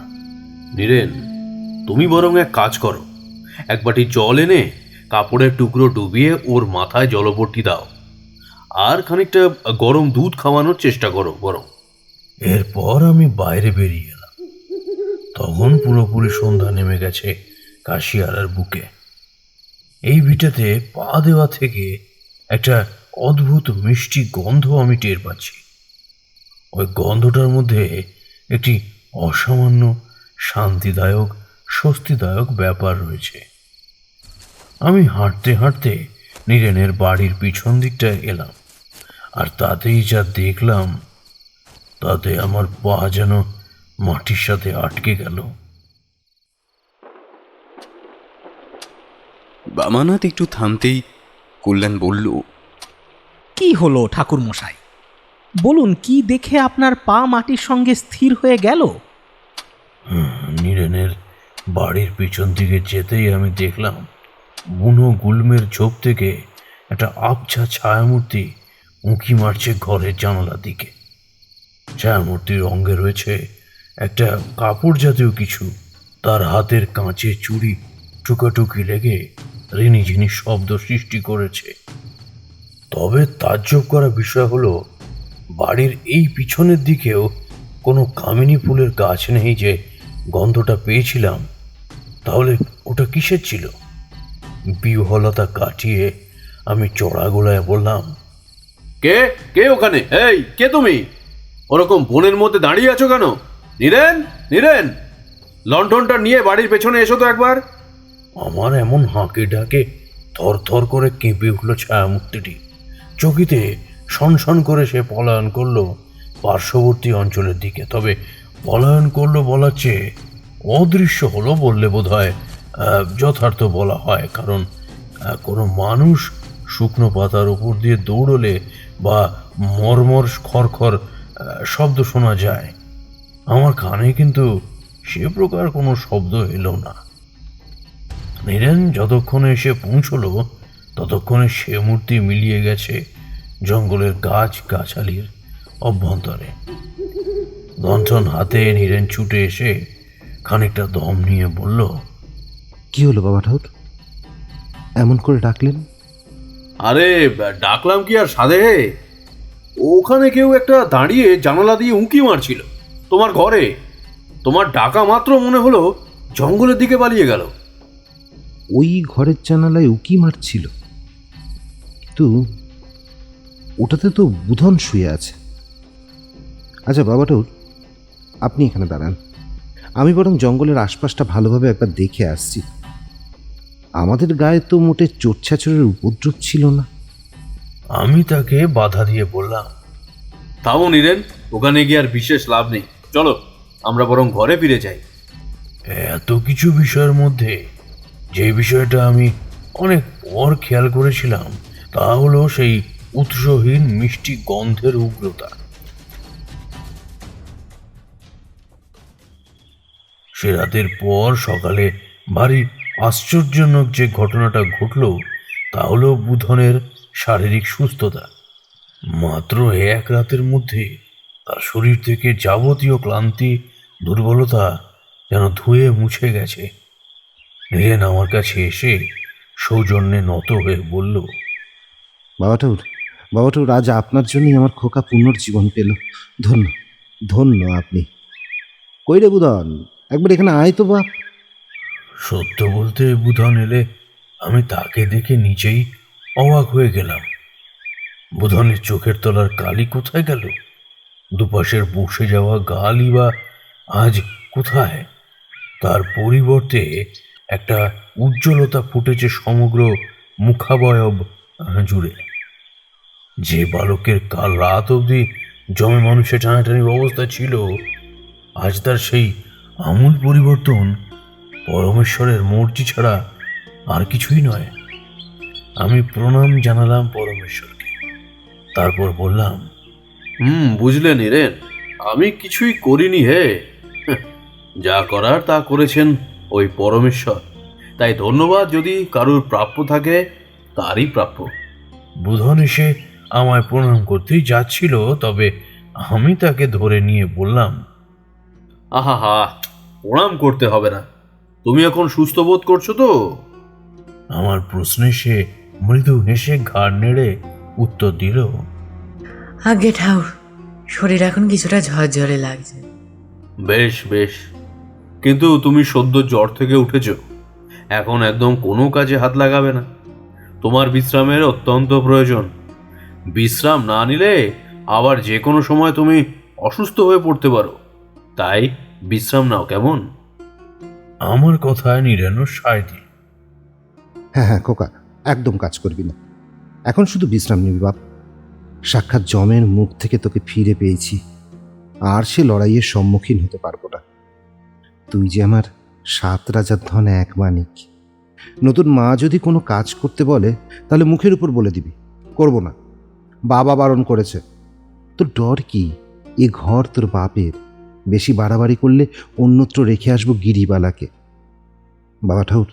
নীরেন, তুমি বরং এক কাজ করো, এক বাটি জল এনে কাপড়ের টুকরো ডুবিয়ে ওর মাথায় জলপট্টি দাও, আর খানিকটা গরম দুধ খাওয়ানোর চেষ্টা করো বরং। এরপর আমি বাইরে বেরিয়ে এলাম। তখন পুরোপুরি সন্ধ্যা নেমে গেছে কাশিয়ারার বুকে। এই ভিটাতে পা দেওয়া থেকে একটা অদ্ভুত মিষ্টি গন্ধ আমি টের পাচ্ছি। ওই গন্ধটার মধ্যে একটি অসামান্য শান্তিদায়ক স্বস্তিদায়ক ব্যাপার রয়েছে। আমি হাঁটতে হাঁটতে নীরেনের বাড়ির পিছন দিকটায় এলাম, আর তাতেই যা দেখলাম তাতে আমার পা যেন মাটির সাথে আটকে গেল। বামানাথ একটু থামতেই কল্যাণ বলল, কি হলো ঠাকুর মশাই? বলুন, কি দেখে আপনার পা মাটির সঙ্গে স্থির হয়ে গেল? নীরেনের বাড়ির পিছন দিকে যেতেই আমি দেখলাম বুনো গুল্মের ঝোপ থেকে একটা আবছা ছায়ামূর্তি উঁকি মারছে ঘরের জানালার দিকে। ছায়ামূর্তির অঙ্গে রয়েছে একটা কাপড় জাতীয় কিছু। তার হাতের কাঁচে চুড়ি টুকাটুকি লেগে রিনিঝিনি শব্দ সৃষ্টি করেছে। তবে তাজ্জব করা বিষয় হলো, বাড়ির এই পিছনের দিকেও কোনো কামিনী ফুলের গাছ নেই যে গন্ধটা পেয়েছিলাম। তাহলে ওটা কিসের ছিল? বিহ্বলতা কাটিয়ে আমি চড়া গলায় বললাম, কে কে ওখানে? এই, কে তুমি? ওরকম বনের মধ্যে দাঁড়িয়ে আছো কেন? নীরেন, নীরেন, লণ্ঠনটা নিয়ে বাড়ির পেছনে এসো তো একবার। আমার এমন হাঁকে ডাকে থর থর করে কেঁপে উঠল ছায়ামূর্তিটি। চকিতে সনসন করে সে পলায়ন করলো পার্শ্ববর্তী অঞ্চলের দিকে। তবে পলায়ন করলো বলার চেয়ে অদৃশ্য হলো বললে বোধ হয় যথার্থ বলা হয়। কারণ কোনো মানুষ শুকনো পাতার উপর দিয়ে দৌড়লে বা মরমর খড়খড় শব্দ শোনা যায়, আমার কানে কিন্তু সে প্রকার কোনো শব্দ এলো না। নীরেন যতক্ষণে এসে পৌঁছলো ততক্ষণে সে মূর্তি মিলিয়ে গেছে জঙ্গলের গাছ গাছালির অভ্যন্তরে। লণ্ঠন হাতে নীরেন ছুটে এসে খানিকটা দম নিয়ে বলল, কি হলো বাবা ঠাকুর, এমন করে ডাকলেন? আরে ডাকলাম কি আর সাধে? ওখানে কেউ একটা দাঁড়িয়ে জানালা দিয়ে উঁকি মারছিল তোমার ঘরে। তোমার ডাকা মাত্র মনে হলো জঙ্গলের দিকে পালিয়ে গেল। ওই ঘরের জানালায় উকি মারছিল? কিন্তু ওটাতে তো বুধন শুয়ে আছে। আচ্ছা বাবা ঠাকুর, আপনি এখানে দাঁড়ান, আমি বরং জঙ্গলের আশপাশটা ভালোভাবে একবার দেখে আসছি। আমাদের গায়ে তো মোটে চোরছাচরের উপদ্রব ছিল না। আমি তাকে বাধা দিয়ে বললাম, থামো নীরেন, ওখানে গিয়ে আর বিশেষ লাভ নেই। চলো আমরা বরং ঘরে ফিরে যাই। এত কিছু বিষয়ের মধ্যে যে বিষয়টা আমি অনেক পর খেয়াল করেছিলাম তা হলো সেই উৎসহীন মিষ্টি গন্ধের উগ্রতা। সে রাতের পর সকালে ভারী আশ্চর্যজনক যে ঘটনাটা ঘটল তা হলো বুধনের শারীরিক সুস্থতা। মাত্র এক রাতের মধ্যে তার শরীর থেকে যাবতীয় ক্লান্তি দুর্বলতা যেন ধুয়ে মুছে গেছে। নীরেন আমার কাছে এসে সৌজন্যে নত হয়ে বলল, বাবা ঠাকুর, বাবা ঠাকুর, আজ আপনার জন্যই আমার খোকা পুনর্জীবন পেল। ধন্য ধন্য আপনি। কই রে বুধন, একবার এখানে আয় তো বাপ। সত্য বলতে বুধন এলে আমি তাকে দেখে নিচেই অবাক হয়ে গেলাম। বুধনের চোখের তলার কালি কোথায় গেল? দুপাশের বসে যাওয়া গালই বা আজ কোথায়? তার পরিবর্তে একটা উজ্জ্বলতা ফুটেছে সমগ্র মুখাবয়ব জুড়ে। যে বালকের কাল রাত অবধি জমে মানুষের টানাটানির অবস্থা ছিল, আজ তার সেই আমূল পরিবর্তন পরমেশ্বরের মর্জি ছাড়া আর কিছুই নয়। আমি প্রণাম জানালাম পরমেশ্বরকে, তারপর বললাম, বুঝলে নীরেন, আমি কিছুই করিনি হে। যা করার তা করেছেন ওই পরমেশ্বর। তাই ধন্যবাদ যদি কারুর প্রাপ্য থাকে তারই প্রাপ্য। বুধন এসে আমায় প্রণাম করতেই যাচ্ছিল, তবে আমি তাকে ধরে নিয়ে বললাম, আহা হা, প্রণাম করতে হবে না। তুমি এখন সুস্থ বোধ করছো তো? আমার প্রশ্নে সে মৃদু হেসে ঘাড় নেড়ে উত্তর দিল, আগে ঠাউর, শরীর এখন কিছুটা ঝরঝরে লাগছে। বেশ বেশ, কিন্তু তুমি সদ্য জ্বর থেকে উঠেছো, এখন একদম কোনো কাজে হাত লাগাবে না। তোমার বিশ্রামের অত্যন্ত প্রয়োজন। বিশ্রাম না নিলে আবার যে কোনো সময় তুমি অসুস্থ হয়ে পড়তে পারো। তাই বিশ্রাম নাও কেমন? আমার কথায় নীরেনও সায় দিল। হ্যাঁ হ্যাঁ খোকা, একদম কাজ করবি না, এখন শুধু বিশ্রাম নিবি বাপ। সাক্ষাৎ জমের মুখ থেকে তোকে ফিরে পেয়েছি, আর সে লড়াইয়ের সম্মুখীন হতে পারবো না। তুই যে আমার 7 রাজার ধন এক মানিক। নতুন মা যদি কোনো কাজ করতে বলে তাহলে মুখের উপর বলে দিবি করব না, বাবা বারণ করেছে। তোর ডর কি? এ ঘর তোর বাপের, বেশি বাড়াবাড়ি করলে অন্যত্র রেখে আসবো গিরিবালাকে। বাবা ঠাকুর,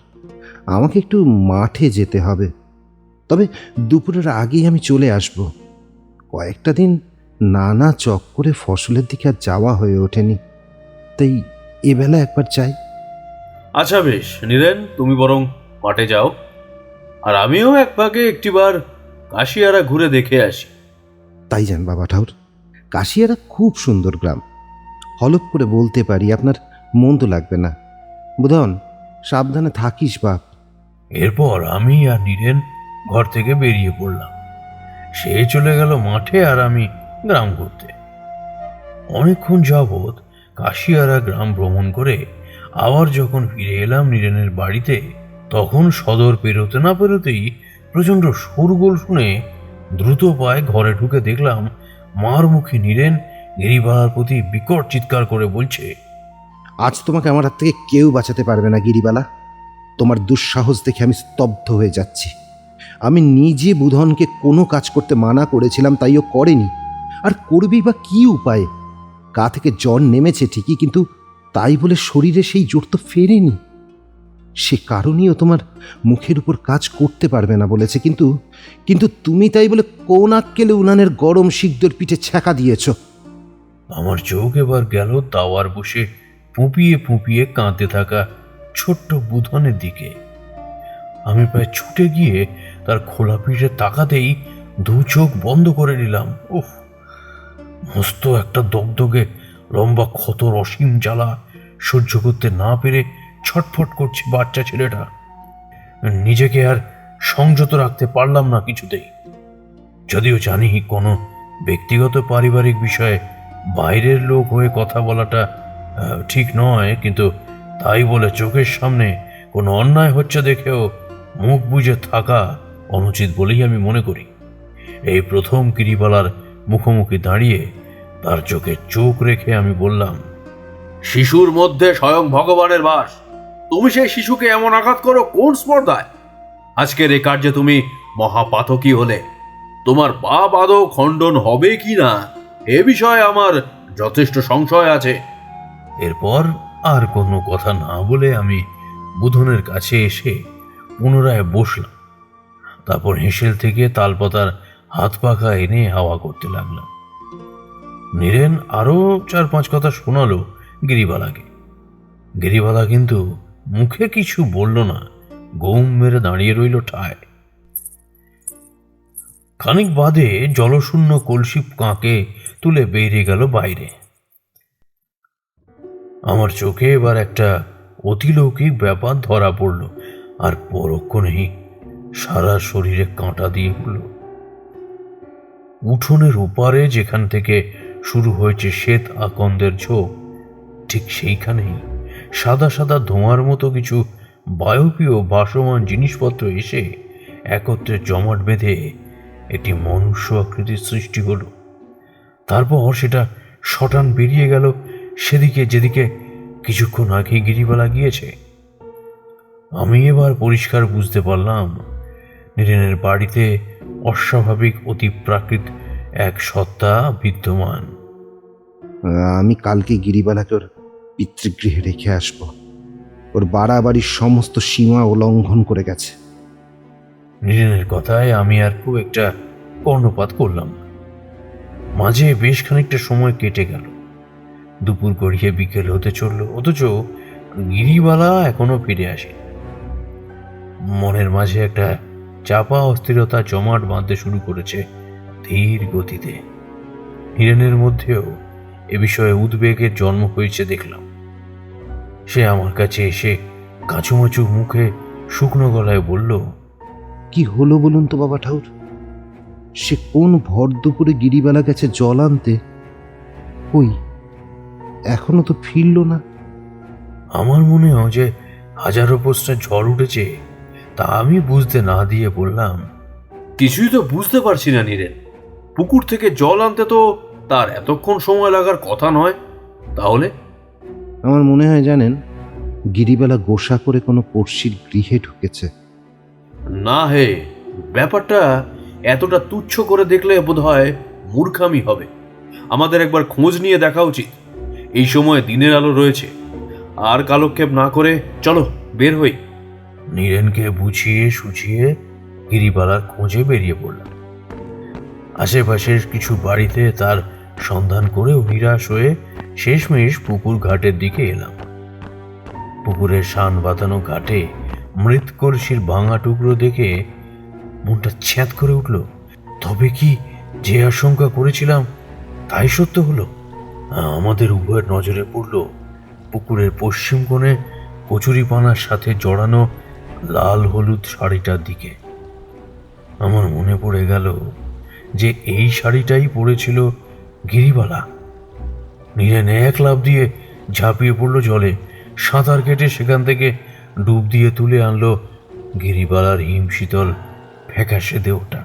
আমাকে একটু মাঠে যেতে হবে, তবে দুপুরের আগেই আমি চলে আসব। কয়েকটা দিন নানা চক্করে ফসলের দিকে আর যাওয়া হয়ে ওঠেনি, তাই এবেলা একবার চাই। আচ্ছা বেশ নীরেন, তুমি বরং মাঠে যাও, আর আমিও এক পাকে একটিবার কাশিয়ারা ঘুরে দেখে আসি। তাই যান বাবা ঠাকুর, কাশিয়ারা খুব সুন্দর গ্রাম। হলপ করে বলতে পারি আপনার মন্দ লাগবে না। বুধন, সাবধানে থাকিস বাপ। এরপর আমি আর নীরেন ঘর থেকে বেরিয়ে পড়লাম। সে চলে গেল মাঠে, আর আমি গ্রাম ঘুরতে। অনেকক্ষণ যাবৎ কাশিয়ারা গ্রাম ভ্রমণ করে আবার যখন ফিরে এলাম নীরেনের বাড়িতে, তখন সদর পেরোতে না পেরোতেই প্রচণ্ড শোরগোল শুনে দ্রুত পায়ে ঘরে ঢুকে দেখলাম মার মুখে নীরেন গিরিবালার প্রতি বিকট চিৎকার করে বলছে, আজ তোমাকে আমার হাত থেকে কেউ বাঁচাতে পারবে না গিরিবালা। তোমার দুঃসাহস দেখে আমি স্তব্ধ হয়ে যাচ্ছি। আমি নিজে বুধনকে কোনো কাজ করতে মানা করেছিলাম, তাই ও করেনি। আর করবেই বা কী উপায়ে? গা থেকে জ্বর নেমেছে ঠিকই, কিন্তু তাই বলে শরীরে সেই জোর তো ফেরেনি। সে কারণেই ও তোমার মুখের উপর কাজ করতে পারবে না বলেছে, কিন্তু কিন্তু তুমি তাই বলে কোন আক্কেলে উনানের গরম সিদ্ধর পিঠে ছ্যাঁকা দিয়েছ। আমার চোখ এবার গেল তাওয়ার বসে পুপিয়ে পুপিয়ে কাঁদতে থাকা ছোট্ট বুধনের দিকে। আমি প্রায় ছুটে গিয়ে তার খোলা পিঠে তাকাতেই 2 চোখ বন্ধ করে নিলাম। উফ, মস্ত একটা দগদগে লম্বা ক্ষতর অসীম জ্বালা সহ্য করতে না পেরে ছটফট করছে বাচ্চা ছেলেটা। নিজেকে আর সংযত রাখতে পারলাম না কিছুতেই। যদিও জানি কোনো ব্যক্তিগত পারিবারিক বিষয়ে বাইরের লোক হয়ে কথা বলাটা ঠিক নয়, কিন্তু তাই বলে চোখের সামনে কোনো অন্যায় হচ্ছে দেখেও মুখ বুজে থাকা অনুচিত বলেই আমি মনে করি। এই প্রথম গিরিবালার মুখোমুখি দাঁড়িয়ে তার চোখে চোখ রেখে আমি বললাম, শিশুর মধ্যে স্বয়ং ভগবানের বাস, তুমি সেই শিশুকে এমন আঘাত করো কোন স্পর্ধায়? আজকের এ কার্যে তুমি মহাপাতকী হলে। তোমার পাপ আদৌ খণ্ডন হবে কি না এ বিষয়ে আমার যথেষ্ট সংশয় আছে। এরপর আর কোনো কথা না বলে আমি বুধনের কাছে এসে পুনরায় বসলাম। তারপর হেঁসেল থেকে তালপাতার হাত পাখা এনে হাওয়া করতে লাগলাম। নীরেন আরো 4-5 কথা শোনালো গিরিবালাকে। গিরিবালা কিন্তু মুখে কিছু বলল না, গৌম মেরে দাঁড়িয়ে রইল ঠায়। খানিক বাদে জলশূন্য কলসি কাঁকে তুলে বেরিয়ে গেল বাইরে। আমার চোখে এবার একটা অতিলৌকিক ব্যাপার ধরা পড়ল, আর পরক্ষণেই সারা শরীরে কাঁটা দিয়ে উঠল। উঠোনের ওপারে যেখান থেকে শুরু হয়েছে শ্বেত আকন্দের ঝোপ, ঠিক সেইখানেই সাদা সাদা ধোঁয়ার মতো কিছু বায়বীয় ভাসমান জিনিসপত্র এসে একত্রে জমাট বেঁধে একটি মনুষ্য আকৃতির সৃষ্টি হলো। তারপর সেটা শটান বেরিয়ে গেল সেদিকে যেদিকে কিছুক্ষণ আগে গিরিবালা গিয়েছে। আমি এবার পরিষ্কার বুঝতে পারলাম নীরেনের বাড়িতে অস্বাভাবিক অতিপ্রাকৃত এক সত্তা বিদ্যমান। আমি কালকে গিরিবালাকে ওর পিতৃগৃহে রেখে আসব। ওর বাড়াবাড়ির সমস্ত সীমা উল্লঙ্ঘন করে গেছে। নীরেনের কথায় আমি আর খুব একটা কর্ণপাত করলাম না। মাঝে বেশ খানিকটা সময় কেটে গেল। দুপুর গড়িয়ে বিকেল হতে চলল, অথচ গিরিবালা এখনো ফিরে আসে। মনের মাঝে একটা চাপা অস্থিরতা জমাট বাঁধতে শুরু করেছে ধীর গতিতে। নীরেনের মধ্যেও এ বিষয়ে উদ্বেগের জন্ম হয়েছে দেখলাম। সে আমার কাছে এসে কাঁচুমাচু মুখে শুকনো গলায় বলল, কি হলো বলুন তো বাবা ঠাকুর? সে কোন ভর দুপুরে গিরিবালা গেছে জল আনতে? ওই এখনো তো ফিরল না। আমার মনে হয় যে হাজারো পোস্টার ঝড় উঠেছে, তা আমি বুঝতে না দিয়ে বললাম, কিছুই তো বুঝতে পারছি না নীরেন। পুকুর থেকে জল আনতে তো তার এতক্ষণ সময় লাগার কথা নয়। তাহলে আমার মনে হয় জানেন, গিরিবালা গোসা করে কোনো পড়শির গৃহে ঢুকেছে। না হে, ব্যাপারটা এতটা তুচ্ছ করে দেখলে বোধহয় মূর্খামি হবে। আমাদের একবার খোঁজ নিয়ে দেখা উচিত। এই সময় দিনের আলো রয়েছে, আর কালক্ষেপ না করে চলো বের হই। নীরেনকে বুঝিয়ে সুঝিয়ে গিরিবালার খোঁজে বেরিয়ে পড়লাম। আশেপাশের কিছু বাড়িতে তার সন্ধান করেও নিরাশ হয়ে শেষমেশ পুকুর ঘাটের দিকে এলাম। পুকুরের শান বাঁধানো ঘাটে মৃত কলসির ভাঙা টুকরো দেখে মনটা ছ্যাঁত করে উঠল। তবে কি যে আশঙ্কা করেছিলাম তাই সত্য হলো। আমাদের উভয়ের নজরে পড়ল পুকুরের পশ্চিম কোণে কচুরিপানার সাথে জড়ানো লাল হলুদ শাড়িটার দিকে। আমার মনে পড়ে গেল যে এই শাড়িটাই পরেছিল গিরিবালা। নীরেন এক লাফ দিয়ে ঝাঁপিয়ে পড়ল জলে, সাঁতার কেটে সেখান থেকে ডুব দিয়ে তুলে আনলো গিরিবালার হিমশীতল ফ্যাকাশে দেহটা।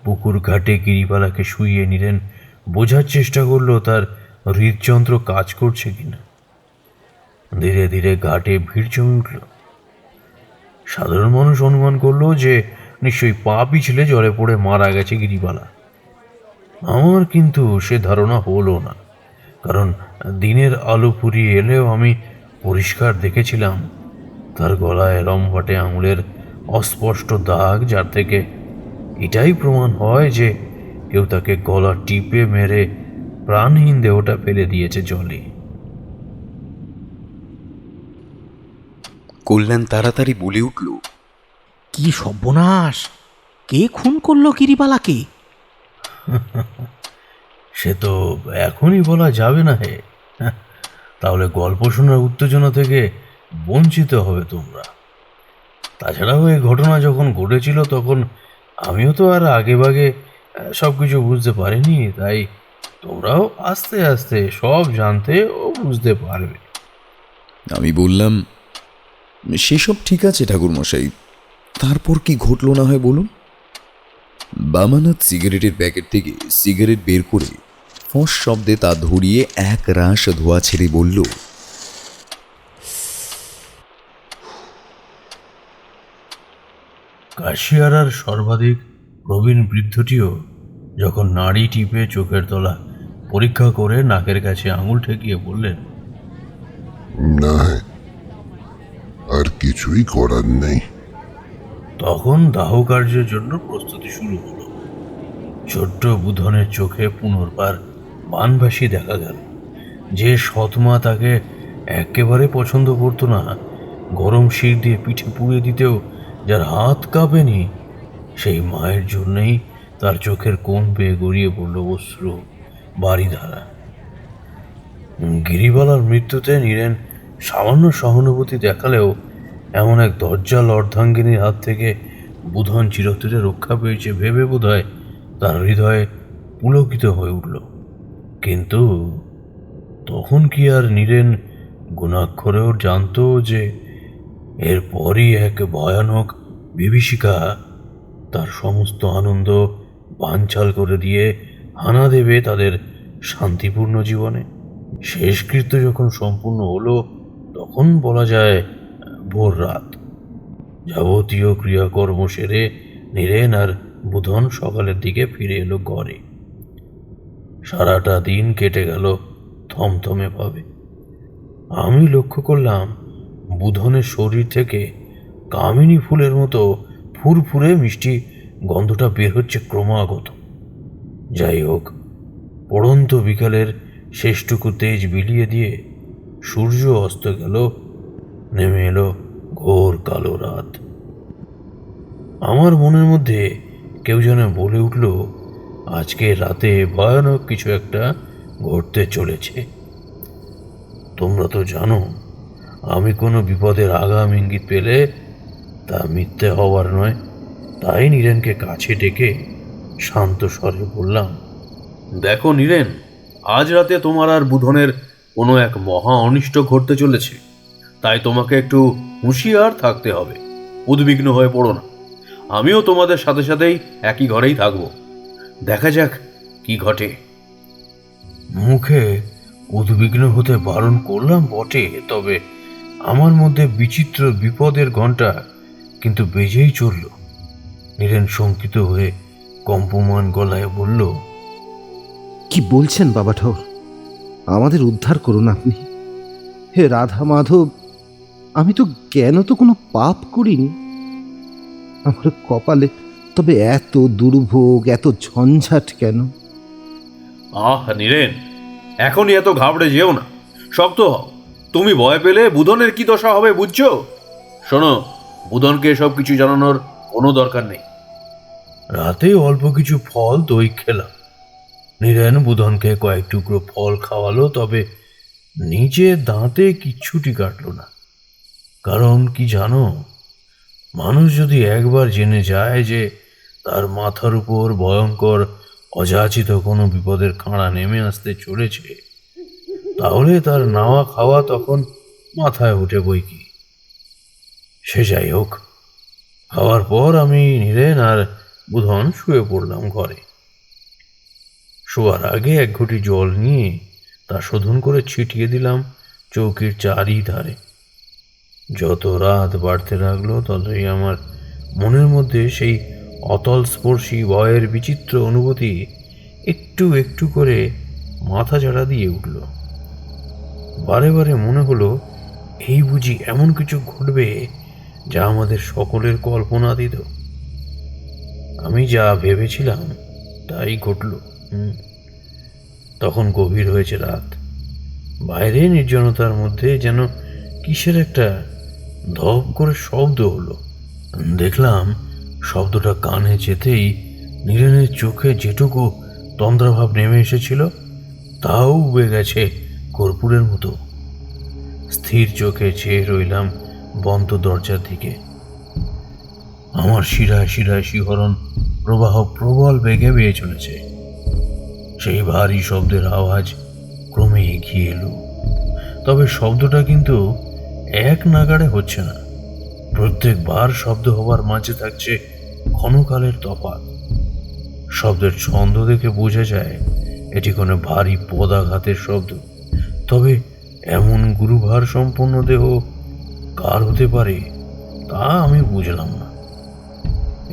পুকুর ঘাটে গিরিবালাকে শুইয়ে নীরেন বোঝার চেষ্টা করলো তার হৃদযন্ত্র কাজ করছে কিনা। ধীরে ধীরে ঘাটে ভিড় জমে উঠল। সাধারণ মানুষ অনুমান করলো যে নিশ্চয়ই পা পিছলে জলে পড়ে মারা গেছে গিরিবালা। আমার কিন্তু সে ধারণা হলো না, কারণ দিনের আলো ফুরিয়ে এলেও আমি পরিষ্কার দেখেছিলাম তার গলায় লম্বাটে আঙুলের অস্পষ্ট দাগ, যার থেকে এটাই প্রমাণ হয় যে কেউ তাকে গলা টিপে মেরে প্রাণহীন দেহটা ফেলে দিয়েছে জলে। কল্যাণ তাড়াতাড়ি বলে উঠল, কি সর্বনাশ! কে খুন করলো গিরিবালাকে? সে তো এখনই বলা যাবে না হে। তাহলে গল্প শোনার উত্তেজনা থেকে বঞ্চিত হবে তোমরা। তাছাড়াও এই ঘটনা যখন ঘটেছিল তখন আমিও তো আর আগে ভাগে সব কিছু বুঝতে পারিনি, তাই তোমরাও আস্তে আস্তে সব জানতে ও বুঝতে পারবে। আমি বললাম, সেসব ঠিক আছে ঠাকুরমশাই, তারপর কি ঘটল না হয় বলুন। বামানাথ সিগারেটের প্যাকেট থেকে সিগারেট বের করে ফস শব্দে তা ধরিয়ে এক রাশ ধোঁয়া ছেড়ে বলল, কাশিয়ারার সর্বাধিক প্রবীণ বৃদ্ধটিও যখন নাড়ি টিপে চোখের তলা পরীক্ষা করে নাকের কাছে আঙুল ঠেকিয়ে বললেন, না, আর কিছুই করার নেই। তখন দাহ কার্যের জন্য প্রস্তুতি শুরু হলো। ছোট্ট বুধনের চোখে পুনর্বার বানভাসি দেখা গেল। যে সৎমা তাকে একেবারে পছন্দ করতো না, গরম শির দিয়ে পিঠে পুড়ে দিতেও যার হাত কাঁপেনি, সেই মায়ের জন্যেই তার চোখের কোণ বেয়ে গড়িয়ে পড়ল অশ্রু বারিধারা। গিরিবালার মৃত্যুতে নীরেন সামান্য সহানুভূতি দেখালেও এমন এক দজ্জাল অর্ধাঙ্গিনীর হাত থেকে বুধন চিরতরে রক্ষা পেয়েছে ভেবে বোধহয় তার হৃদয়ে পুলকিত হয়ে উঠল। কিন্তু তখন কি আর নীরেন গুণাক্ষরেও জানত যে এরপরই এক ভয়ানক বিভীষিকা তার সমস্ত আনন্দ বানচাল করে দিয়ে হানা দেবে তাদের শান্তিপূর্ণ জীবনে? শেষকৃত্য যখন সম্পূর্ণ হলো তখন বলা যায় ভোর রাত। যাবতীয় ক্রিয়াকর্ম সেরে নীরেন আর বুধন সকালের দিকে ফিরে এলো ঘরে। সারাটা দিন কেটে গেল থমথমে ভাবে। আমি লক্ষ্য করলাম বুধনের শরীর থেকে কামিনী ফুলের মতো ফুরফুরে মিষ্টি গন্ধটা বের হচ্ছে ক্রমাগত। যাই হোক, পড়ন্ত বিকালের শেষটুকু তেজ বিলিয়ে দিয়ে সূর্য অস্ত গেল, নেমে এলো ঘোর কালো রাত। আমার মনের মধ্যে কেউ যেন বলে উঠল, আজকে রাতে ভয়ানক কিছু একটা ঘটতে চলেছে। তোমরা তো জানো আমি কোনো বিপদের আগাম ইঙ্গিত পেলে তা মিথ্যে হওয়ার নয়। তাই নীরেনকে কাছে ডেকে শান্ত স্বরে বললাম, দেখো নীরেন, আজ রাতে তোমার আর বুধনের কোনো এক মহা অনিষ্ট ঘটতে চলেছে, তাই তোমাকে একটু হুঁশিয়ার থাকতে হবে। উদ্বিগ্ন হয়ে পড়ো না, আমিও তোমাদের সাথে সাথেই একই ঘরেই থাকবো। দেখা যাক কি ঘটে। মুখে উদ্বিগ্ন হতে বারণ করলাম বটে, তবে আমার মধ্যে বিচিত্র বিপদের ঘণ্টা কিন্তু বেজেই চলল। নীরেন শঙ্কিত হয়ে কম্পমান গলায় বলল, কি বলছেন বাবা ঠাকুর? আমাদের উদ্ধার করুন আপনি। হে রাধা মাধব, আমি তো জ্ঞান তো কোনো পাপ করিনি। আমার কপালে তবে এত দুর্ভোগ, এত ঝঞ্ঝাট কেন? আহ নীরেন, এখনই এত ঘাবড়ে যেও না, শক্ত হও। তুমি ভয় পেলে বুধনের কি দশা হবে বুঝছো? শোনো, বুধনকে সব কিছু জানানোর কোনো দরকার নেই। রাতে অল্প কিছু ফল দই খেলাম। নীরেন বুধনকে কয়েক টুকরো ফল খাওয়ালো, তবে নিজে দাঁতে কিচ্ছুটি কাটল না। কারণ কি জানো, মানুষ যদি একবার জেনে যায় যে তার মাথার উপর ভয়ঙ্কর অযাচিত কোনো বিপদের কাঁড়া নেমে আসতে চলেছে, তাহলে তার নাওয়া খাওয়া তখন মাথায় উঠে বই কি। সে যাই হোক, খাওয়ার পর আমি নীরেন আর বুধন শুয়ে পড়লাম ঘরে। শোয়ার আগে এক ঘটি জল নিয়ে তা শোধন করে ছিটিয়ে দিলাম চৌকির চারিধারে। যত রাত বাড়তে লাগলো ততই আমার মনের মধ্যে সেই অতল স্পর্শী ভয়ের বিচিত্র অনুভূতি একটু একটু করে মাথা চাড়া দিয়ে উঠল। বারে বারে মনে হলো, এই বুঝি এমন কিছু ঘটবে যা আমাদের সকলের কল্পনাতীত। আমি যা ভেবেছিলাম তাই ঘটল। তখন গভীর হয়েছে রাত। বাইরে নির্জনতার মধ্যে যেন কিসের একটা ধপ করে শব্দ হলো। দেখলাম শব্দটা কানে যেতেই নীরেনের চোখে যেটুকু তন্দ্রাভাব নেমে এসেছিল তাও উবে গেছে কর্পূরের মতো। স্থির চোখে চেয়ে রইলাম বন্ধ দরজার দিকে। আমার শিরায় শিরায় শিহরণ প্রবাহ প্রবল বেগে বেয়ে চলেছে। সেই ভারী শব্দের আওয়াজ ক্রমে এগিয়ে এলো, তবে শব্দটা কিন্তু এক নাগাড়ে হচ্ছে না। প্রত্যেকবার শব্দ হবার মাঝে থাকছে ক্ষণকালের তফাৎ। শব্দের ছন্দ দেখে বোঝা যায় এটি কোনো ভারী পদাঘাতের শব্দ, তবে এমন গুরুভার সম্পন্ন দেহ কার হতে পারে তা আমি বুঝলাম না।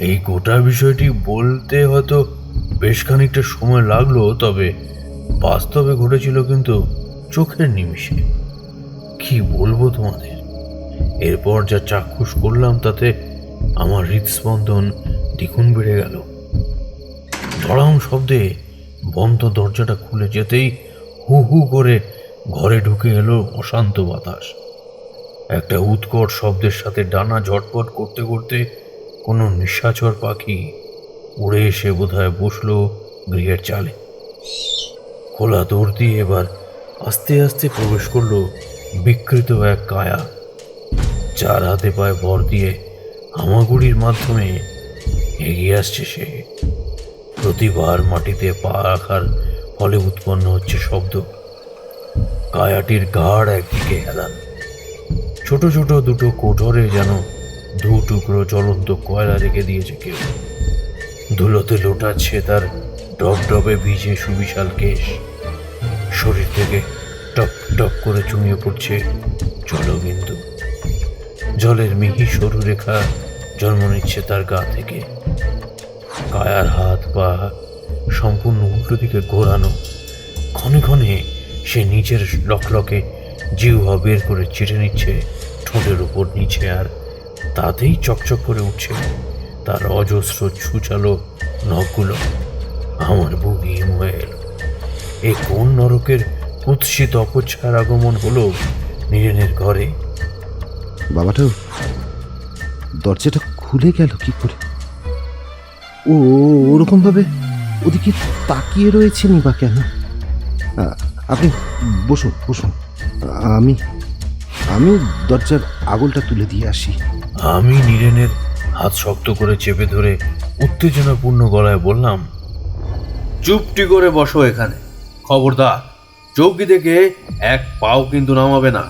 এই গোটা বিষয়টি বলতে হয়তো বেশ খানিকটা সময় লাগলো, তবে বাস্তবে ঘটেছিল কিন্তু চোখের নিমিষে। কি বলবো তোমাদের, এরপর যা চাক্ষুষ করলাম তাতে আমার হৃদস্পন্দন দ্বিগুণ বেড়ে গেল। ধড়াম শব্দে বন্ধ দরজাটা খুলে যেতেই হু হু করে ঘরে ঢুকে এলো অশান্ত বাতাস। একটা উৎকট শব্দের সাথে ডানা ঝটপট করতে করতে কোনো নিশাচর পাখি উড়ে এসে বোধহয় বসলো গৃহের চালে। খোলা দৌড় দিয়ে এবার আস্তে আস্তে প্রবেশ করলো বিকৃত এক কায়া। চার হাতে পায়ে ভর দিয়ে হামাগুড়ির মাধ্যমে এগিয়ে আসছে সে। প্রতিবার মাটিতে পা রাখার ফলে উৎপন্ন হচ্ছে শব্দ। কায়াটির ঘাড় একদিকে হেলান। ছোট ছোট দুটো কোঠরে যেন দু টুকরো জ্বলন্ত কয়লা রেখে দিয়েছে কেউ। ধুলোতে লোটাচ্ছে তার ডবডবে ভিজে সুবিশাল কেশ। শরীর থেকে টপ টপ করে চুমিয়ে পড়ছে জলবিন্দু। জলের মিহি সরু রেখা জন্ম নিচ্ছে তার গা থেকে। কায়ার হাত পা সম্পূর্ণ উল্টো দিকে ঘোরানো। ক্ষণে ক্ষণে সে নিচের লকলকে জিহ্বা বের করে চেটে নিচ্ছে ঠোঁটের উপর নিচে, আর তাতেই চকচক করে উঠছে তার অজস্র ছুচালো নখগুলো। আমার বুক হিম হয়ে এলো। এ কোন নরকের কুৎসিত অপচ্ছার আগমন হলো নীরেনের ঘরে? বাবাটাও দরজাটা খুলে গেল কি করে? ও ওরকম ভাবে ওদিকে তাকিয়ে রয়েছেন বা কেন? আপনি বসুন বসুন, আমি আমি দরজার আগলটা তুলে দিয়ে আসি। আমি নীরেনের হাত শক্ত করে চেপে ধরে উত্তেজনাপূর্ণ গলায় বললাম, চুপটি করে বসো এখানে, খবরদার, চৌকি থেকে এক পাও কিন্তু নামাবে না।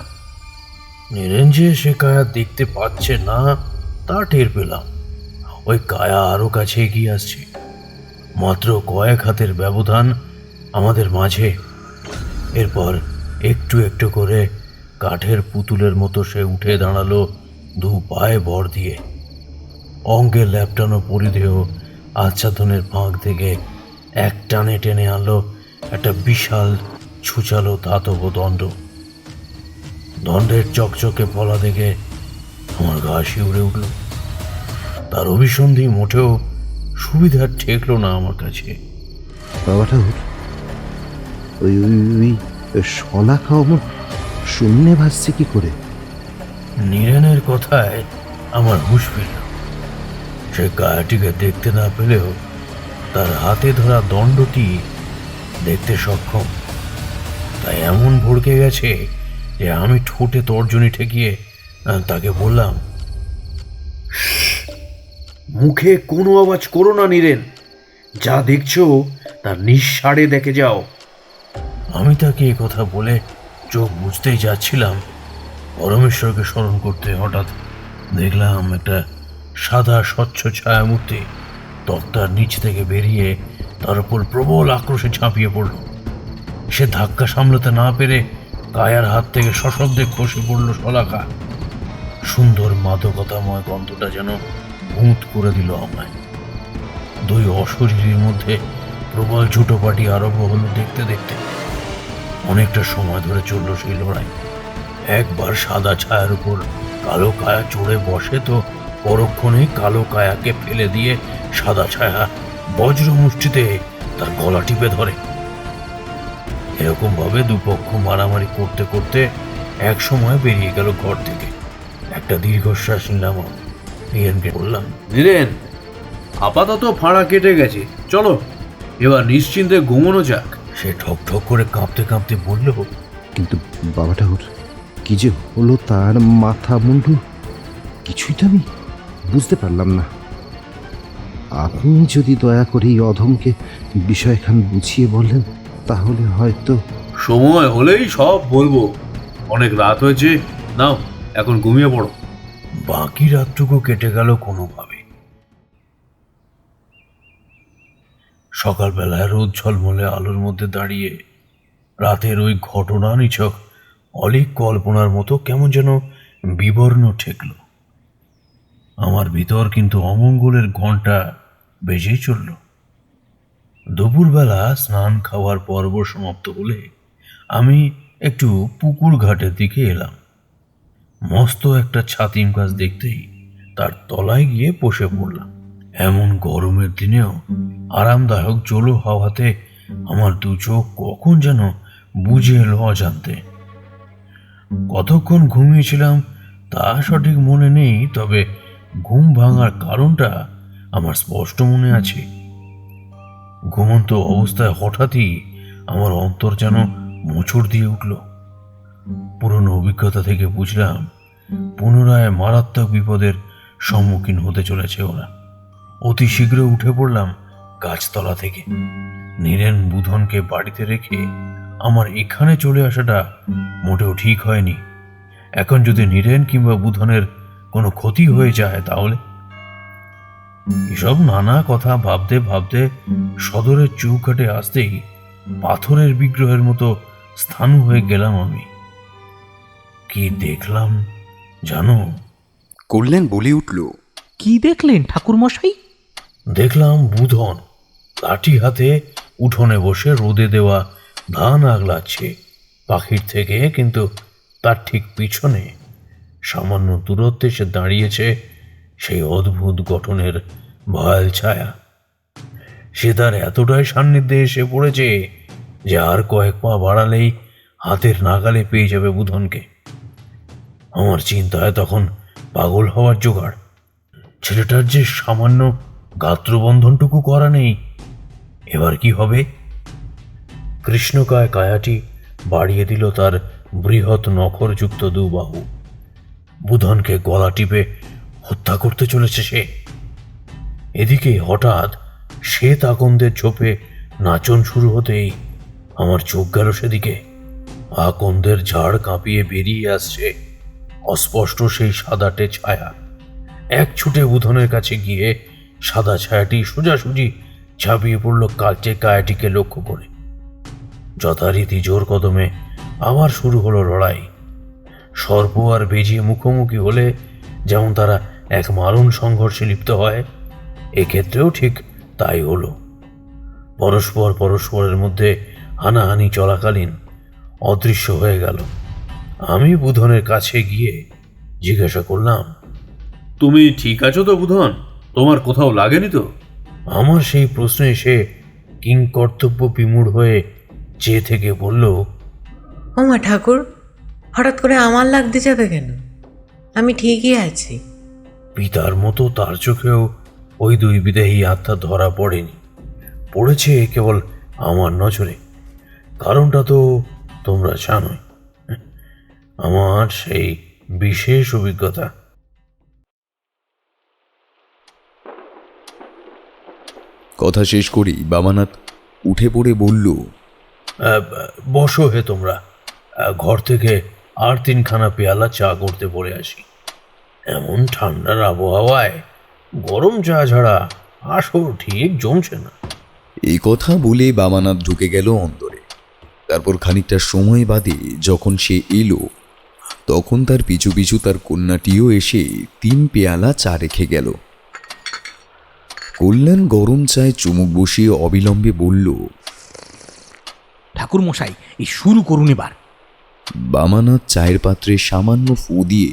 নীরেন যে সে কায়া দেখতে পাচ্ছে না তা টের পেলাম। ওই কায়া আরো কাছে এগিয়ে আসছে। মাত্র কয়েক হাতের ব্যবধান আমাদের মাঝে। এরপর একটু একটু করে কাঠের পুতুলের মতো সে উঠে দাঁড়ালো দু পায়ে ভর দিয়ে। অঙ্গে ল্যাপটানো পরিধেয় আচ্ছাদনের ফাঁক থেকে এক টানে টেনে আনলো একটা বিশাল ছুচালো ধাতব দণ্ড। দণ্ডের চকচকে পলা দেখে আমার গা শিউরে উঠল। তার অভিসন্ধি মোটেও সুবিধার ঠেকলো না আমার কাছে। বাবা ঠাকুর, ওই ওই ওই শলা খাওয়া আমার শূন্যে ভাসছে কি করে? নীরেনের কথায় আমার হুঁশ ফিরল। সে গায়াটিকে দেখতে না পেলেও তার হাতে ধরা দণ্ডটি দেখতে সক্ষম। তাই এমন ভড়কে গেছে যে আমি ঠোঁটে তর্জনী ঠেকিয়ে তাকে বললাম, মুখে কোনো আওয়াজ করো না নীরেন, যা দেখছো তার নিঃসাড়ে দেখে যাও। আমি তাকে এ কথা বলে চোখ বুঝতেই যাচ্ছিলাম, পরমেশ্বরকে স্মরণ করতে হঠাৎ দেখলাম একটা সাদা স্বচ্ছ ছায়ামূর্তি তক্তার নিচ থেকে বেরিয়ে তার উপর প্রবল আক্রোশে ঝাঁপিয়ে পড়ল। সে ধাক্কা সামলাতে না পেরে কায়ার হাত থেকে সশব্দে খসে পড়ল শলাকা। সুন্দর মাদকতাময় গন্ধটা যেন ভূত করে দিল আমায়। দুই অশরীরীর মধ্যে প্রবল ঝুটোপাটি আরম্ভ হলো দেখতে দেখতে। অনেকটা সময় ধরে চলল সেই লড়াই। একবার সাদা ছায়ার উপর কালো কায়া চড়ে বসে তো পরক্ষণেই কালো কায়াকে ফেলে দিয়ে সাদা ছায়া বজ্র মুষ্টিতে তার গলা টিপে ধরে। এরকম ভাবে দুপক্ষ মারামারি করতে করতে এক সময় বেরিয়ে গেল ঘর থেকে। একটা দীর্ঘশ্বাস নিলাম। নীরেনকে বললাম, নীরেন, আপাতত ফাঁড়া কেটে গেছে, চলো এবার নিশ্চিন্তে ঘুমোনো যাক। সে ঠক ঠক করে কাঁপতে কাঁপতে বলল, কিন্তু বাবা ঠাকুর, কি যে হলো তার মাথা মুন্ডু কিছুই তো আমি বুঝতে পারলাম না। আপনি যদি দয়া করে এই অধমকে বিষয়খান বুঝিয়ে বললেন তাহলে হয়তো। সময় হলেই সব বলবো। অনেক রাত হয়েছে, নাও এখন ঘুমিয়ে পড়ো। বাকি রাতটুকু কেটে গেল কোনোভাবে। সকালবেলায় রোদ ঝলমলে আলোর মধ্যে দাঁড়িয়ে রাতের ওই ঘটনা নিছক অলিক কল্পনার মতো কেমন যেন বিবর্ণ ঠেকল আমার ভিতর। কিন্তু অমঙ্গলের ঘণ্টা বেজেই চলল। দুপুরবেলা স্নান খাওয়ার পর্ব সমাপ্ত হলে আমি একটু পুকুর ঘাটের দিকে এলাম। মস্ত একটা ছাতিম গাছ দেখতেই তার তলায় গিয়ে বসে পড়লাম। এমন গরমের দিনেও আরামদায়ক জলো হাওয়াতে আমার দু চোখ কখন যেন বুঝে এলো অজান্তে। কতক্ষণ ঘুমিয়েছিলাম তা সঠিক মনে নেই, তবে ঘুম ভাঙার কারণটা আমার স্পষ্ট মনে আছে। ঘুমন্ত অবস্থায় হঠাৎই আমার অন্তর যেন মোচড় দিয়ে উঠল। পুরনো অভিজ্ঞতা থেকে বুঝলাম পুনরায় মারাত্মক বিপদের সম্মুখীন হতে চলেছে ওরা। অতি শীঘ্র উঠে পড়লাম গাছতলা থেকে। নীরেন বুধনকে বাড়িতে রেখে আমার এখানে চলে আসাটা মোটেও ঠিক হয়নি। এখন যদি নীরেন কিংবা বুধনের কোনো ক্ষতি হয়ে যায় তাহলে। এসব নানা কথা ভাবতে ভাবতে সদরের চৌকাঠে আসতেই পাথরের বিগ্রহের মতো স্থাণু হয়ে গেলাম আমি। কি দেখলাম জানো? কল্যাণ বলে উঠল, কি দেখলেন ঠাকুরমশাই? দেখলাম বুধন লাঠি হাতে উঠোনে বসে রোদে দেওয়া ধান আগলাচ্ছে পাখির থেকে, কিন্তু তার ঠিক পিছনে সামান্য দূরত্বে সে দাঁড়িয়েছে সেই অদ্ভুত গঠনের ভয়াল ছায়া। সে তার এতটাই সান্নিধ্যে এসে পড়েছে যে আর কয়েক পা বাড়ালেই হাতের নাগালে পেয়ে যাবে বুধনকে। আমার চিন্তায় তখন পাগল হওয়ার জোগাড়। ছেলেটার যে সামান্য গাত্রবন্ধনটুকু করা নেই, এবার কি হবে? কৃষ্ণকায় কায়াটি বাড়িয়ে দিল তার বৃহৎ নখরযুক্ত দুবাহু। বুধনকে গলা টিপে হত্যা করতে চলেছে সে। এদিকে হঠাৎ শ্বেত আকন্দের ঝোপে নাচন শুরু হতেই আমার চোখ গেল সেদিকে। আকন্দের ঝাড় কাঁপিয়ে বেরিয়ে আসছে অস্পষ্ট সেই সাদাটে ছায়া। এক ছুটে উঠোনের কাছে গিয়ে সাদা ছায়াটি সোজাসুজি ঝাঁপিয়ে পড়ল কালচে কায়াটিকে লক্ষ্য করে। যথারীতি জোর কদমে আবার শুরু হলো লড়াই। সর্প আর বেজি মুখোমুখি হলে যেমন তারা এক মারণ সংঘর্ষে লিপ্ত হয়, এক্ষেত্রেও ঠিক তাই হলো। পরস্পর পরস্পরের মধ্যে হানাহানি চলাকালীন অদৃশ্য হয়ে গেল। আমি বুধনের কাছে গিয়ে জিজ্ঞাসা করলাম, তুমি ঠিক আছো তো বুধন? তোমার কোথাও লাগেনি তো? আমার সেই প্রশ্নে সে কিংকর্তব্য বিমূঢ় হয়ে চেয়ে থেকে বলল, ও মা ঠাকুর, হঠাৎ করে আমার লাগতে যাবে কেন? আমি ঠিকই আছি। পিতার মতো তার চোখেও ওই দুই বিদেহী আত্মা ধরা পড়েনি, পড়েছে কেবল আমার নজরে। কারণটা তো তোমরা জানোই, আমার সেই বিশেষ অভিজ্ঞতা। কথা শেষ করেই বামানাথ উঠে পড়ে বলল, বসো হে তোমরা, ঘর থেকে আর 3খানা পেয়ালা চা করতে বলে আসি। এমন ঠান্ডার আবহাওয়ায় গরম চা ছাড়া আসর ঠিক জমছে না। এই কথা বলে বামানাথ ঢুকে গেল অন্দরে। তারপর খানিকটা সময় বাদে যখন সে এলো, তখন তার পিছু পিছু তার কন্যাটিও এসে 3 পেয়ালা চা রেখে গেল। কল্যাণ গরম চায় চুমুক বসিয়ে অবিলম্বে বলল, ঠাকুর মশাই, এই শুরু করুন এবার। বামানাথ চায়ের পাত্রে সামান্য ফু দিয়ে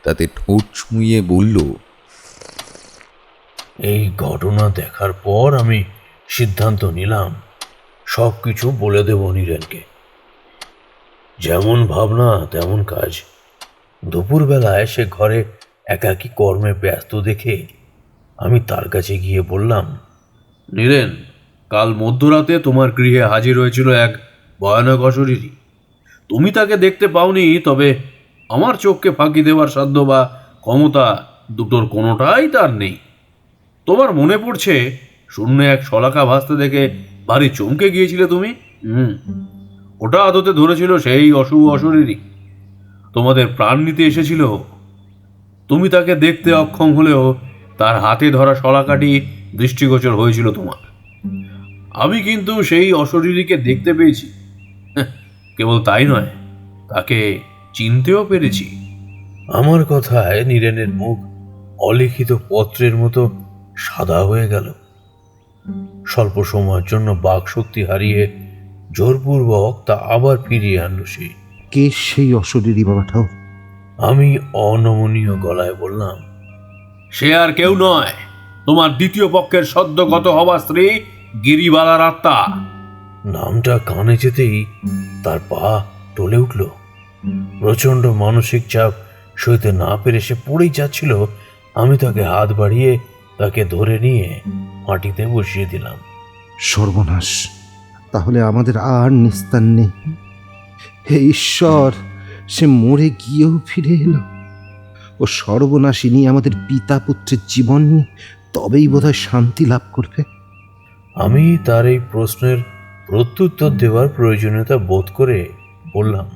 তাতে ঠোঁট ছুঁয়ে বলল, এই ঘটনা দেখার পর আমি সিদ্ধান্ত নিলাম সব কিছু বলে দেব নীরেনকে। যেমন ভাবনা তেমন কাজ। দুপুরবেলায় সে ঘরে একাকী কর্মে ব্যস্ত দেখে আমি তার কাছে গিয়ে বললাম, নীরেন, কাল মধ্যরাতে তোমার গৃহে হাজির হয়েছিল এক ভয়ানক অশরীরী। তুমি তাকে দেখতে পাওনি, তবে আমার চোখকে ফাঁকি দেওয়ার সাধ্য বা ক্ষমতা দুটোর কোনোটাই তার নেই। তোমার মনে পড়ছে শূন্য এক শলাকা ভাসতে দেখে ভারী চমকে গিয়েছিলে তুমি। ওটা আদতে ধরেছিল সেই অশুভ অশরীরী, তোমাদের প্রাণ নিতে এসেছিল। তুমি তাকে দেখতে অক্ষম হলেও তার হাতে ধরা শলাকাটি দৃষ্টিগোচর হয়েছিল তোমার। আমি কিন্তু সেই অশরীরীকে দেখতে পেয়েছি, কেবল তাই নয়, তাকে চিনতেও পেরেছি। আমার কথায় নীরেনের মুখ অলিখিত পত্রের মতো সাদা হয়ে গেল। স্বল্প সময়ের জন্য বাকশক্তি হারিয়ে জোরপূর্বক তা আবার ফিরিয়ে আনলো সে। কে সেই অশরীরী বাবা ঠাকুর? আমি অনমনীয় গলায় বললাম, সে আর কেউ নয়, তোমার দ্বিতীয় পক্ষের সদ্যগত হওয়া স্ত্রী গিরিবালার আত্মা। নামটা কানে যেতেই তার পা টলে উঠল। প্রচণ্ড মানসিক চাপ সইতে না পেরে সে পড়েই যাচ্ছিল। আমি তাকে হাত বাড়িয়ে তাকে ধরে নিয়ে মাটিতে বসিয়ে দিলাম। সর্বনাশ! তাহলে আমাদের আর নিস্তার নেই। হে ঈশ্বর, সে মরে গিয়েও ফিরে এলো। ও সর্বনাশিনী আমাদের পিতা পুত্রের জীবন নিয়ে তবেই বোধহয় শান্তি লাভ করবে। আমি তার এই প্রশ্নের প্রত্যুত্তর দেওয়ার প্রয়োজনীয়তা বোধ করে বললাম,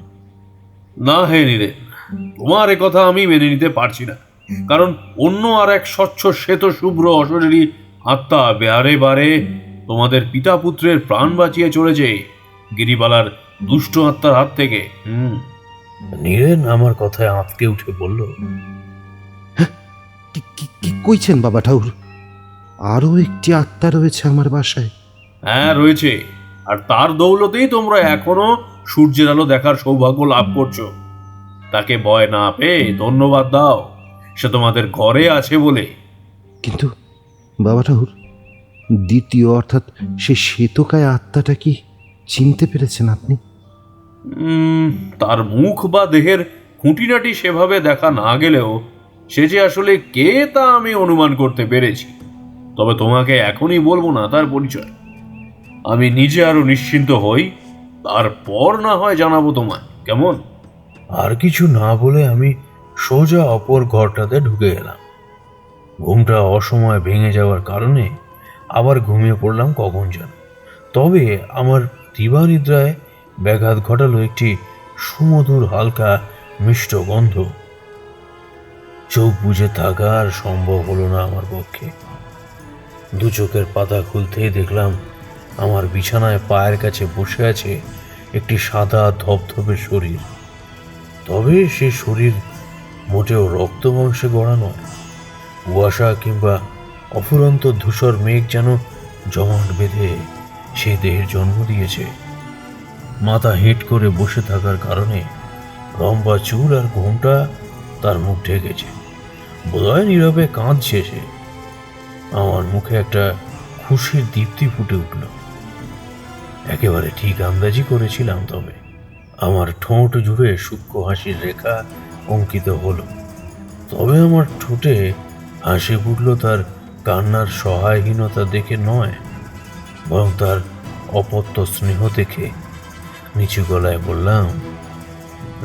না হে নীরেন, তোমার এ কথা আমি মেনে নিতে পারছি না। কারণ অন্য আর এক স্বচ্ছ শ্বেত শুভ্র অশরীরী আত্মা বারে বারে তোমাদের পিতা পুত্রের প্রাণ বাঁচিয়ে চলেছে গিরিবালার দুষ্ট আত্মার হাত থেকে। নীরেন আমার কথায় আঁতকে উঠে বলল, কি কইছেন বাবা ঠাকুর? আরও একটি আত্মা রয়েছে আমার বাসায়? হ্যাঁ, রয়েছে। আর তার দৌলতেই তোমরা এখনো সূর্যের আলো দেখার সৌভাগ্য লাভ করছো। তাকে ভয় না পেয়ে ধন্যবাদ দাও, সে তোমাদের ঘরে আছে বলে। কিন্তু বাবা ঠাকুর, দ্বিতীয় অর্থাৎ সে শ্বেতকায় আত্মাটা কি চিনতে পেরেছেন আপনি? তার মুখ বা দেহের খুঁটিনাটি সেভাবে দেখা না গেলেও সে যে আসলে কে তা আমি অনুমান করতে পেরেছি। তবে তোমাকে এখনই বলবো না তার পরিচয়। আমি নিজে আরো নিশ্চিন্ত হই, তারপর না হয় জানাবো তোমায়, কেমন? আর কিছু না বলে আমি সোজা অপর ঘরটাতে ঢুকে গেলাম। ঘুমটা অসময়ে ভেঙে যাওয়ার কারণে আবার ঘুমিয়ে পড়লাম কখন যেন। তবে আমার দিবানিদ্রায় ব্যাঘাত ঘটালো একটি সুমধুর হালকা মিষ্ট গন্ধ। চোখ বুজে থাকা আর সম্ভব হলো না আমার পক্ষে। দু চোখের পাতা খুলতেই দেখলাম আমার বিছানায় পায়ের কাছে বসে আছে একটি সাদা ধবধবে শরীর। তবে সে শরীর মোটেও রক্ত মাংসে গড়া নয়। কুয়াশা কিংবা অফুরন্ত ধূসর মেঘ যেন জমাট বেঁধে সে দেহের জন্ম দিয়েছে। মাথা হেঁট করে বসে থাকার কারণে লম্বা চুল আর ঘোমটা তার মুখ ঢেকেছে। বোধহয় নীরবে কাঁদছে সে। আমার মুখে একটা খুশির দীপ্তি ফুটে উঠল। একেবারে ঠিক আন্দাজি করেছিলাম, তবে আমার ঠোঁট জুড়ে সূক্ষ্ম হাসির রেখা অঙ্কিত হলো। তবে আমার ঠোঁটে হাসি ফুটল তার কান্নার সহায়হীনতা দেখে নয়, বরং তার অপত্য স্নেহ দেখে। নিচু গলায় বললাম,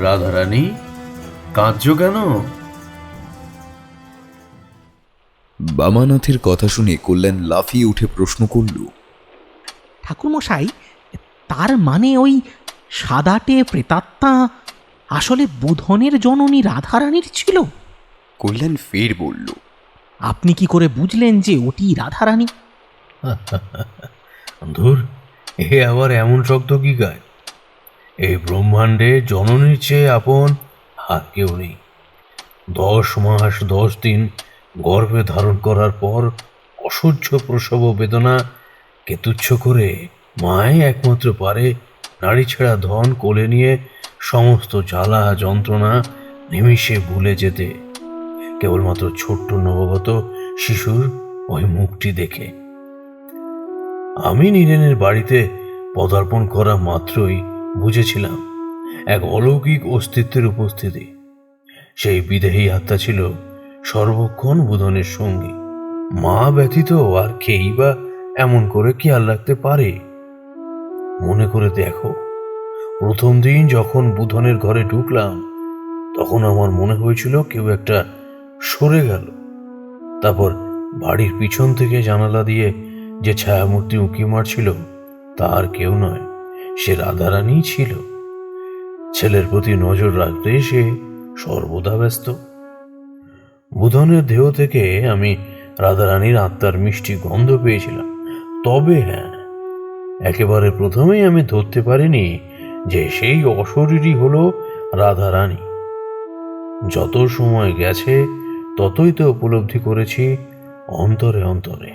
রাধারানী, কাঁদছ কেন? বামানাথের কথা শুনে কল্যাণ লাফিয়ে উঠে প্রশ্ন করল, ঠাকুরমশাই, তার মানে ওই সাদাটে প্রেতাত্মা আসলে বুধনের জননী রাধারানীর ছিল? কল্যাণ ফের বলল, আপনি কি করে বুঝলেন যে ওটি রাধারানী? ধুর, এ আবার এমন শব্দ কি গায়? এই ব্রহ্মাণ্ডে জননীর চেয়ে আপন আর কেউ নেই। 10 মাস 10 দিন গর্ভে ধারণ করার পর অসহ্য প্রসব বেদনাকে তুচ্ছ করে মাই একমাত্র পারে নারী ছেঁড়া ধন কোলে নিয়ে সমস্ত জ্বালা যন্ত্রণা নিমিষে ভুলে যেতে, কেবলমাত্র ছোট্ট নবগত শিশুর ওই মুখটি দেখে। আমি নীরেনের বাড়িতে পদার্পণ করা মাত্রই বুঝেছিলাম এক অলৌকিক অস্তিত্বের উপস্থিতি। সেই বিদেহী আত্মা ছিল সর্বক্ষণ বুধনের সঙ্গী। মা ব্যতীত আর কেই বা এমন করে খেয়াল রাখতে পারে? মনে করে দেখো, প্রথম দিন যখন বুধনের ঘরে ঢুকলাম তখন আমার মনে হয়েছিল কেউ একটা সরে গেল। তারপর বাড়ির পিছন থেকে জানালা দিয়ে যে ছায়ামূর্তি উঁকি মারছিল তা আর কেউ নয়, সে রাধারানী ছিল। ছেলের প্রতি নজর রাখতে সে সর্বদা ব্যস্ত। বুধনের দেহ থেকে আমি রাধারানীর আত্মার মিষ্টি গন্ধ পেয়েছিলাম। তবে হ্যাঁ, একেবারে প্রথমেই আমি ধরতে পারিনি যে সেই অশরীরই হলো রাধারানী। যত সময় গেছে ততই তো উপলব্ধি করেছি অন্তরে অন্তরে।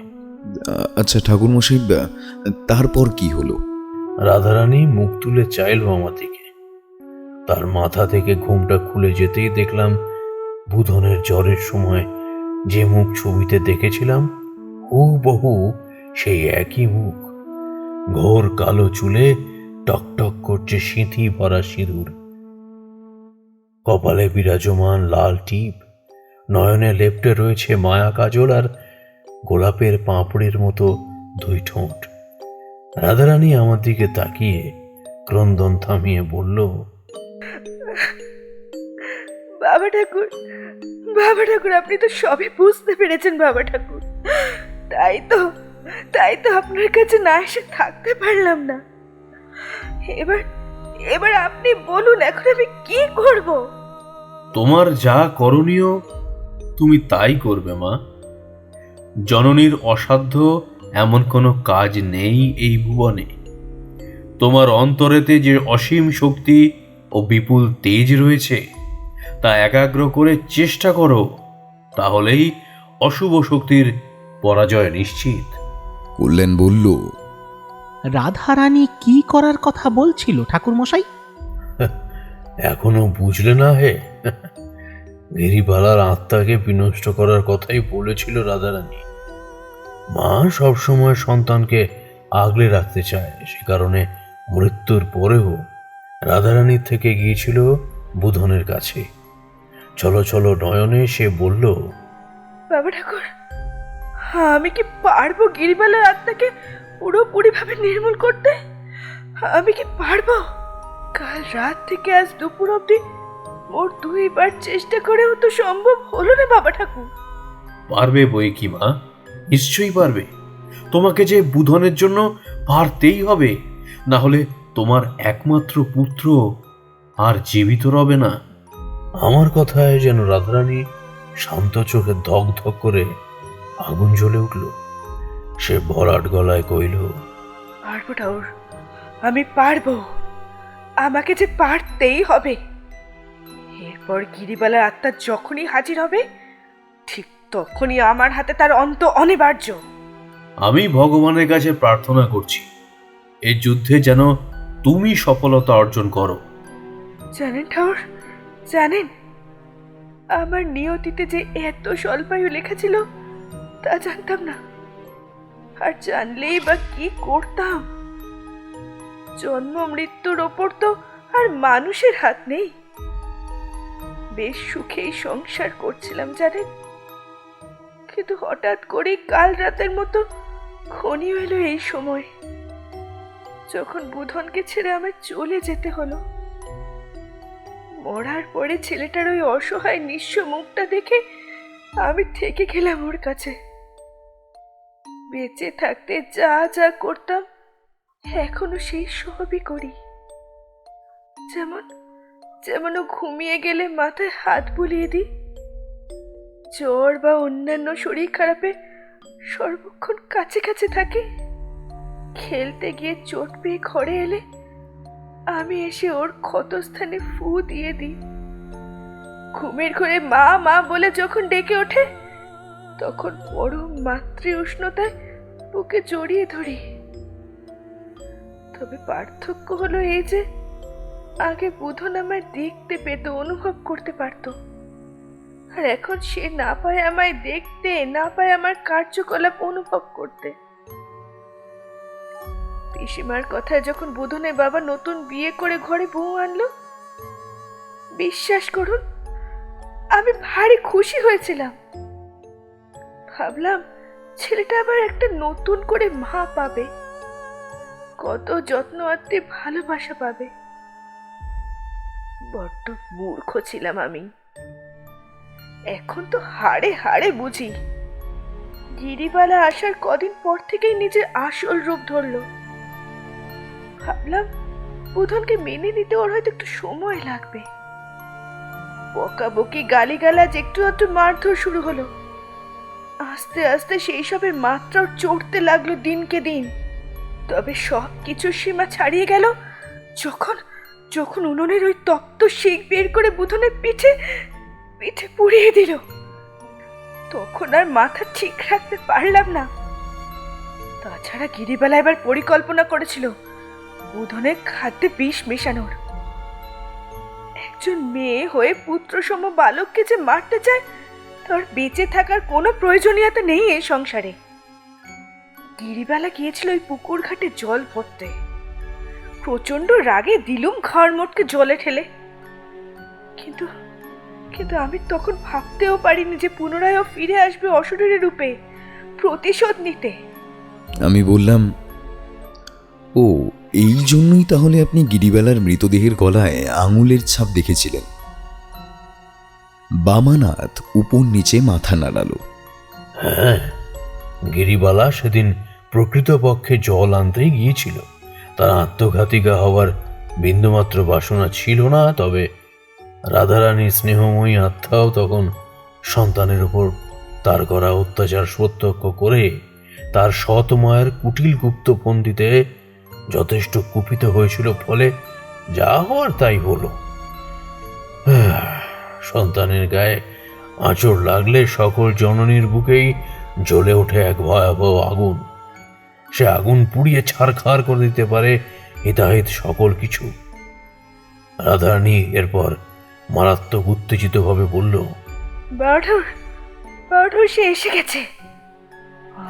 আচ্ছা ঠাকুরমশাই, তারপর কি হলো? রাধারানী মুখ তুলে চাইল আমার দিকে। তার মাথা থেকে ঘুমটা খুলে যেতেই দেখলাম বুধনের জ্বরের সময় যে মুখ ছবিতে দেখেছিলাম হুবহু সেই একই মুখ। ঘোর কালো চুলে টকটক করছে সিঁথি ভরা সিঁদুর, কপালে বিরাজমান লাল টিপ, নয়নে লেপ্টে রয়েছে মায়া কাজল আর গোলাপের পাঁপড়ের মতো 2 ঠোঁট। রাধারানী আমার দিকে তাকিয়ে ক্রন্দন থামিয়ে বলল, বাবা ঠাকুর, বাবা ঠাকুর, আপনি তো সবই বুঝতে পেরেছেন বাবা ঠাকুর। তাই তো আপনার কাছে না এসে থাকতে পারলাম না। এবার আপনি বলুন, এখন আমি কি করব? তোমার যা করণীয় তুমি তাই করবে মা। জননীর অসাধ্য এমন কোনো কাজ নেই এই ভুবনে। তোমার অন্তরেতে যে অসীম শক্তি ও বিপুল তেজ রয়েছে তা একাগ্র করে চেষ্টা করো, তাহলেই অশুভ শক্তির পরাজয় নিশ্চিত। কল্যাণ বলল, রাধারানী কি করার কথা বলছিল ঠাকুরমশাই? এখনো বুঝলে না হে? গিরিবালার আত্মাকে বিনষ্ট করার কথাই বলেছিল রাধারানী। মা সবসময় সন্তানকে আগলে রাখতে চায়, সে কারণে মৃত্যুর পরেও রাধারানীর থেকে গিয়েছিল বুধনের কাছে। চলো চলো নয়নে সে বলল, বাবা ঠাকুর, আমি কি পারবো গিরিবালার আত্মাকে পুরোপুরি ভাবে নির্মূল করতে? আমি কি পারবো? কাল রাত থেকে আজ দুপুর অবধি মোট 2 বার চেষ্টা করেও তো সম্ভব হলো না বাবা ঠাকুর। পারবে বই কি মা, নিশ্চয়ই পারবে। তোমাকে যে বুধনের জন্য পারতেই হবে, না হলে তোমার একমাত্র পুত্র আর জীবিত রবে না। আমার কথায় যেন রাধারানী শান্ত চোখে ধক ধক করে আগুন জ্বলে উঠল। সে ভরাট গলায় কইল, পারবো ঠাকুর, আমি পারবো। আমাকে যে পারতেই হবে। এরপর গিরিবালার আত্মা যখনই হাজির হবে, ঠিক তখনই আমার হাতে তার অন্ত অনিবার্য। আমি ভগবানের কাছে প্রার্থনা করছি এই যুদ্ধে যেন তুমি সফলতা অর্জন করো। জানেন ঠাকুর, জানেন আমার নিয়তিতে যে এত স্বল্পায়ু লেখা ছিল তা জানতাম না। আর জানলেই বা কি করতাম। জন্ম মৃত্যুর ওপর তো আর মানুষের হাত নেই। বেশ সুখেই সংসার করছিলাম জানেন, কিন্তু হঠাৎ করে কাল রাতের মতো ঘনিয়ে এলো এই সময়, যখন বুধনকে ছেড়ে আমায় চলে যেতে হলো। মরার পরে ছেলেটার ওই অসহায় নিঃস্ব মুখটা দেখে আমি থেকে গেলাম ওর কাছে। বেঁচে থাকতে যা যা করতাম এখনো সেই সবই করি। যেমন ও ঘুমিয়ে গেলে মাথায় হাত বুলিয়ে দিই, জ্বর বা অন্যান্য শরীর খারাপে সর্বক্ষণ কাছে কাছে থাকে। খেলতে গিয়ে চোট পেয়ে ঘরে এলে আমি এসে ওর ক্ষতস্থানে ফু দিয়ে দিই। ঘুমের ঘরে মা মা বলে যখন ডেকে ওঠে, তখন বড় মাতৃ উষ্ণতায় বুকে জড়িয়ে ধরি। তবে পার্থক্য হলো এই যে আগে বুধন আমায় দেখতে পেত, অনুভব করতে পারত, আর এখন সে না পায় আমায় দেখতে, না পায় আমার কার্যকলাপ অনুভব করতে। পিসিমার কথায় যখন বুধনের বাবা নতুন বিয়ে করে ঘরে বউ আনলো, বিশ্বাস করুন আমি ভারী খুশি হয়েছিলাম। ভাবলাম ছেলেটা আবার একটা নতুন করে মা পাবে, কত যত্ন আত্মে ভালোবাসা পাবে। বড্ড মূর্খ ছিলাম আমি। এখন তো হাড়ে হাড়ে বুঝি। গিরিবালা আসার কদিন পর থেকেই নিজের আসল রূপ ধরলো। ভাবলাম বুধনকে মেনে নিতে ওর হয়তো একটু সময় লাগবে। বকাবকি গালিগালাজ একটু একটু মারধর শুরু হলো। আস্তে আস্তে সেই সবের মাত্রাও চড়তে লাগলো দিনকে দিন। তবে সব কিছুর সীমা ছাড়িয়ে গেল যখন উনুনের ওই তপ্ত শিক বের করে বুধনের পিঠে পুড়িয়ে দিল। তখন আর মাথা ঠিক রাখতে পারলাম না। তাছাড়া গিরিবালা এবার পরিকল্পনা করেছিল বুধনের খাদ্যে বিষ মেশানোর। একজন মেয়ে হয়ে পুত্রসম বালককে যে মারতে চায়, তার বেঁচে থাকার কোনো প্রয়োজনীয়তা নেই এই সংসারে। গিরিবালা গিয়েছিল ওই পুকুর ঘাটে জল ভরতে। প্রচন্ড রাগে দিলুম ঘর মোটকে জলে ঠেলে। কিন্তু আমি তখন ভাবতেও পারিনি যে পুনরায় ও ফিরে আসবে অশরীরী রূপে, প্রতিশোধ নিতে। আমি বললাম, ও এই জন্যই তাহলে আপনি গিরিবালার মৃতদেহের গলায় আঙুলের ছাপ দেখেছিলেন। বামানাথ উপর নিচে মাথা নাড়ালো। হ্যাঁ, গিরিবালা সেদিন প্রকৃতপক্ষে জল আনতেই গিয়েছিল। তার আত্মঘাতিকা হওয়ার বিন্দুমাত্র বাসনা ছিল না। তবে রাধারানীর স্নেহময়ী আত্মাও তখন সন্তানের উপর তার করা অত্যাচার প্রত্যক্ষ করে তার সৎ মায়ের কুটিল গুপ্তপন্থীতে যথেষ্ট কুপিত হয়েছিল। ফলে যা হওয়ার তাই হলো। সন্তানের গায়ে আঁচড় লাগলে সকল জননীর বুকেই জ্বলে ওঠে এক ভয়াবহ আগুন। সে আগুন পুড়িয়ে ছারখার করে দিতে পারে হিতাহিত সকল কিছু। রাধারানী এরপর মারাত্মক উত্তেজিতভাবে বলল, বাড়ুর সে এসে গেছে।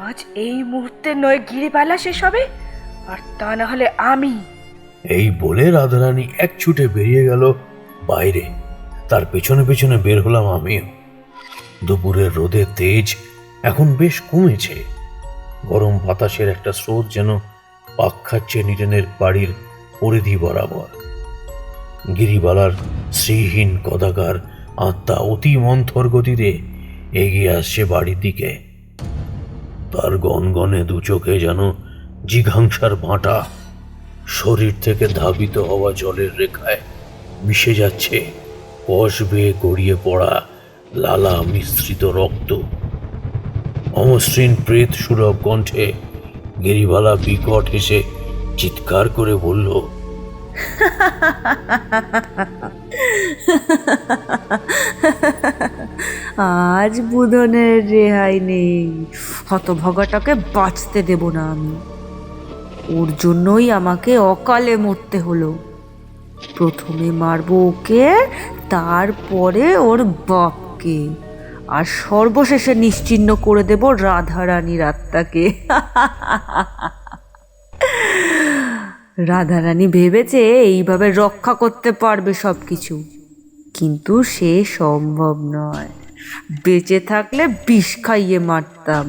আজ এই মুহূর্তে নয় গিরিবালা শেষ হবে, আর তা না হলে আমি। এই বলে রাধারানী এক ছুটে বেরিয়ে গেল বাইরে। তার পেছনে পেছনে বের হলাম আমিও। দুপুরের রোদের তেজ এখন বেশ কমেছে। গরম বাতাসের একটা স্রোত যেন পাক খাচ্ছে নিটেনের বাড়ির পরিধি বরাবর। গিরিবালার শ্রীহীন কদাকার আত্মা অতি মন্থর গতিতে এগিয়ে আসছে বাড়ির দিকে। তার গনগনে দু চোখে যেন জিঘাংসার ভাঁটা। শরীর থেকে ধাবিত হওয়া জলের রেখায় মিশে যাচ্ছে কষ বেয়ে গড়িয়ে পড়া লালা মিশ্রিত রক্ত। অমসৃণ প্রেত সুলভ কণ্ঠে গিরিবালা বিকট হেসে চিৎকার করে বলল, আজ বুধনের রেহাই নেই। হতভাগাটাকে বাঁচতে দেব না আমি। ওর জন্যই আমাকে অকালে মরতে হলো। প্রথমে মারবো ওকে, তারপরে ওর বাপকে, আর সর্বশেষে নিশ্চিহ্ন করে দেব রাধারানীর আত্মাকে। রাধারানী ভেবেছে এইভাবে রক্ষা করতে পারবে সব কিছু, কিন্তু সে সম্ভব নয়। বেঁচে থাকলে বিষ খাইয়ে মারতাম,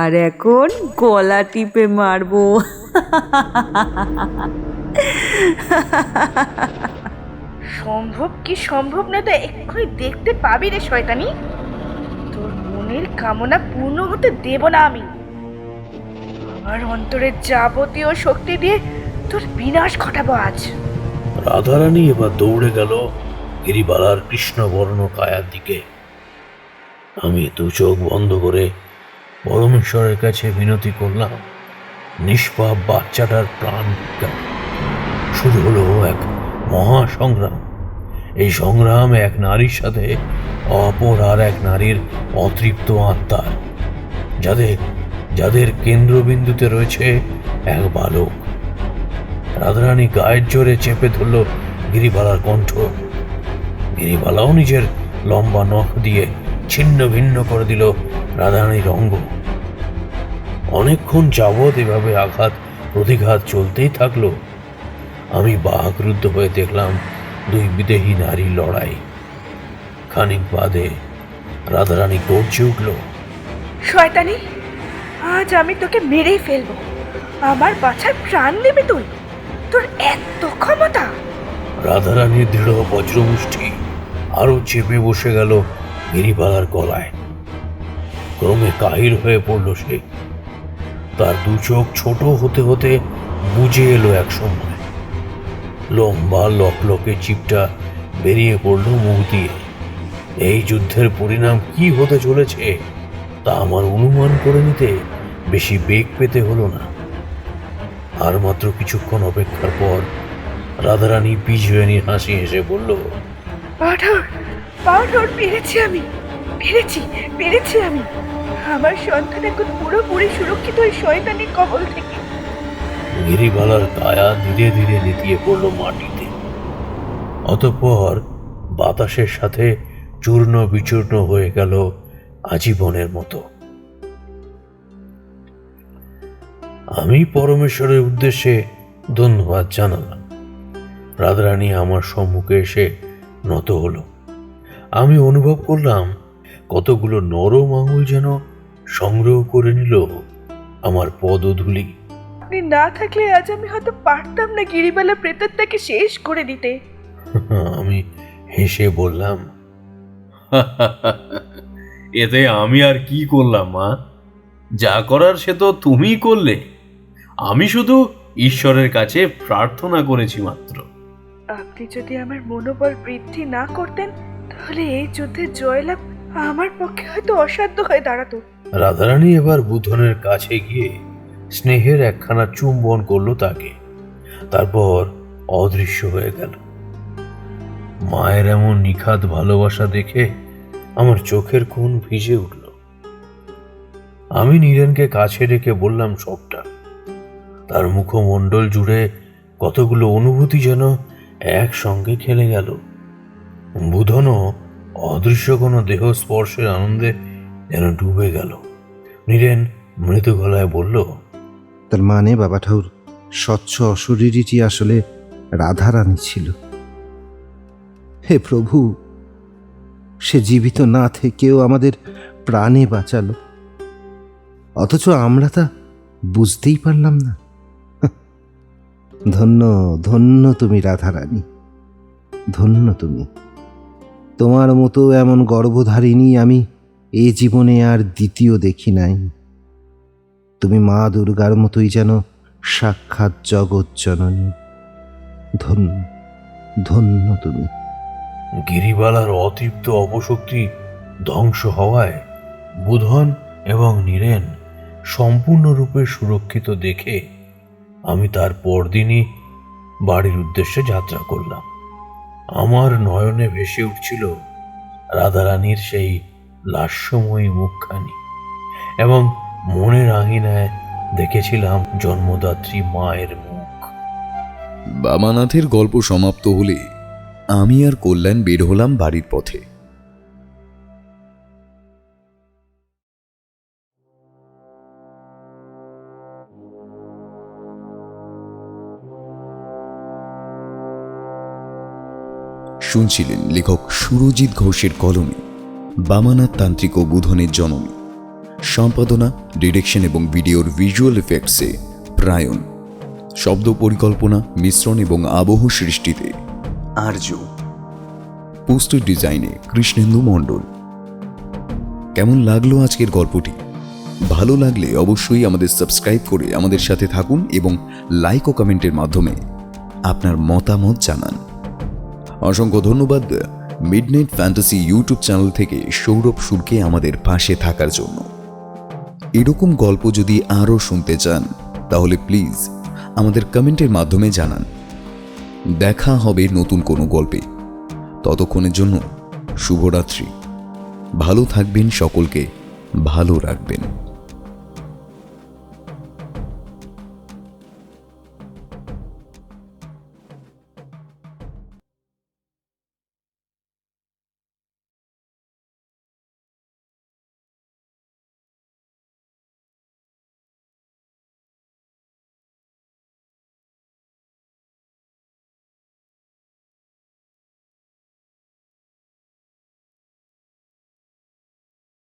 আর এখন গলা টিপে মারবো। সম্ভব কি সম্ভব না তো এক্ষুনি দেখতে পাবি রে শয়তানি। তোর মনের কামনা পূর্ণ হতে দেব না আমি। আমার অন্তরের যাবতীয় শক্তি দিয়ে তোর বিনাশ ঘটাবো আজ। রাধারানী এবার দৌড়ে গেল গিরিবালার কৃষ্ণবর্ণ কায়ার দিকে। আমি দু চোখ বন্ধ করে পরমেশ্বরের কাছে মিনতি করলাম, নিষ্পাপ বাচ্চাটার প্রাণ ভিক্ষা। শুরু হলো এক মহা সংগ্রাম। এই সংগ্রাম এক নারীর সাথে অপর আর এক নারীর অতৃপ্ত আত্মার, যাদের কেন্দ্রবিন্দুতে রয়েছে এক বালক। রাধারানী গায়ের জোরে চেপে ধরল গিরিবালার কণ্ঠ। গিরিবালাও নিজের লম্বা নখ দিয়ে ছিন্ন ভিন্ন করে দিল রাধারানীর অঙ্গ। অনেকক্ষণ যাবৎ এভাবে আঘাত প্রতিঘাত চলতেই থাকলো। আমি বাকরুদ্ধ হয়ে দেখলাম দুই বিদেহী নারীর লড়াই। খানিক বাদে রাধারানী গর্জে উঠল, শয়তানি, আজ আমি তোকে মেরেই ফেলবো। আমার বাছার প্রাণ নেবে তুই? তোর এত ক্ষমতা! রাধারানীর দৃঢ় বজ্রমুষ্টি আরো চেপে বসে গেল গিরিবালার গলায়। ক্রমে কাহিল হয়ে পড়ল সে। তার দু চোখ ছোট হতে হতে বুঝে এলো এক সময়। লম্বা লকলকে চিপটা বেরিয়ে পড়ল মুখ দিয়ে। এই যুদ্ধের পরিণাম কি হতে চলেছে তা আমার অনুমান করে নিতে বেশি বেগ পেতে হলো না। আর মাত্র কিছুক্ষণ অপেক্ষার পর রাধারানী বিজয়িনীর হাসি হেসে বলল, পাঠর, পাঠর, পেরেছি আমি, পেরেছি আমি। আমার সন্তান এখন পুরোপুরি সুরক্ষিত ওই শয়তানির কবল থেকে। গিরিবালার কায়া ধীরে ধীরে নেতিয়ে পড়ল মাটিতে। অতঃপর বাতাসের সাথে চূর্ণ বিচূর্ণ হয়ে গেল আজীবনের মতো। আমি পরমেশ্বরের উদ্দেশ্যে ধন্যবাদ জানালাম। রাধারানী আমার সম্মুখে এসে নত হলো। আমি অনুভব করলাম কতগুলো নরম আঙুল যেন সংগ্রহ করে নিল আমার পদধূলি। আপনি না থাকলে আজ আমি হয়তো পারতাম না গিরিবালা প্রেতাত্মাকে শেষ করে দিতে। আমি হেসে বললাম, এতে আমি আর কি করলাম মা? যা করার সে তো তুমিই করলে। আমি শুধু ঈশ্বরের কাছে প্রার্থনা করেছি মাত্র। আপনি যদি আমার মনোবল বৃদ্ধি না করতেন তাহলে এই যুদ্ধে জয়লাভ আমার পক্ষে হয়তো অসাধ্য হয়ে দাঁড়াতো। রাধারানী এবার বুধনের কাছে গিয়ে স্নেহের একখানা চুম্বন করলো তাকে, তারপর অদৃশ্য হয়ে গেল। মায়ের এমন নিখাত ভালোবাসা দেখে আমার চোখের কোণ ভিজে উঠল। আমি নীরেনকে কাছে ডেকে বললাম সবটা। তার মুখমণ্ডল জুড়ে কতগুলো অনুভূতি যেন একসঙ্গে খেলে গেল। বুধনও অদৃশ্য কোনো দেহ স্পর্শের আনন্দে যেন ডুবে গেল। নীরেন মৃদু গলায় বলল, তার মানে বাবা ঠাকুর, স্বচ্ছ অশরীরীটি আসলে রাধারানী ছিল। হে প্রভু, সে জীবিত না থেকেও আমাদের প্রাণে বাঁচালো, অথচ আমরা তা বুঝতেই পারলাম না। ধন্য ধন্য তুমি রাধারানী, ধন্য তুমি। তোমার মতো এমন গর্ভধারিণী আমি এ জীবনে আর দ্বিতীয় দেখি নাই। তুমি মা দুর্গার মতোই যেন সাক্ষাৎ জগৎ জননী। ধন্য ধন্য তুমি। গিরিবালার অতৃপ্ত অপশক্তি ধ্বংস হওয়ায় বুধন এবং নীরেন সম্পূর্ণরূপে সুরক্ষিত দেখে আমি তার পরদিনই বাড়ির উদ্দেশ্যে যাত্রা করলাম। আমার নয়নে ভেসে উঠছিল রাধারানীর সেই লাস্যময়ী মুখখানি, এবং মনের আঙিনায় দেখেছিলাম জন্মদাত্রী মায়ের মুখ। বামানাথের গল্প সমাপ্ত হলে আমি আর কল্যাণ বের হলাম বাড়ির পথে। শুনছিলেন লেখক সুরজিৎ ঘোষের কলমে বামানাথ তান্ত্রিক ও বুধনের জননী। সম্পাদনা, ডিরেকশন এবং ভিডিওর ভিজুয়াল এফেক্টসে প্রায়ণ। শব্দ পরিকল্পনা, মিশ্রণ এবং আবহ সৃষ্টিতে আর্য। পোস্টার ডিজাইনে কৃষ্ণেন্দু মণ্ডল। কেমন লাগলো আজকের গল্পটি? ভালো লাগলে অবশ্যই আমাদের সাবস্ক্রাইব করে আমাদের সাথে থাকুন এবং লাইক ও কমেন্টের মাধ্যমে আপনার মতামত জানান। অসংখ্য ধন্যবাদ মিডনাইট ফ্যান্টাসি ইউটিউব চ্যানেল থেকে সৌরভ সুরকে আমাদের পাশে থাকার জন্য। এরকম গল্প যদি আরও শুনতে চান তাহলে প্লিজ আমাদের কমেন্টের মাধ্যমে জানান। দেখা হবে নতুন কোনো গল্পে। ততক্ষণের জন্য শুভরাত্রি। ভালো থাকবেন, সকলকে ভালো রাখবেন।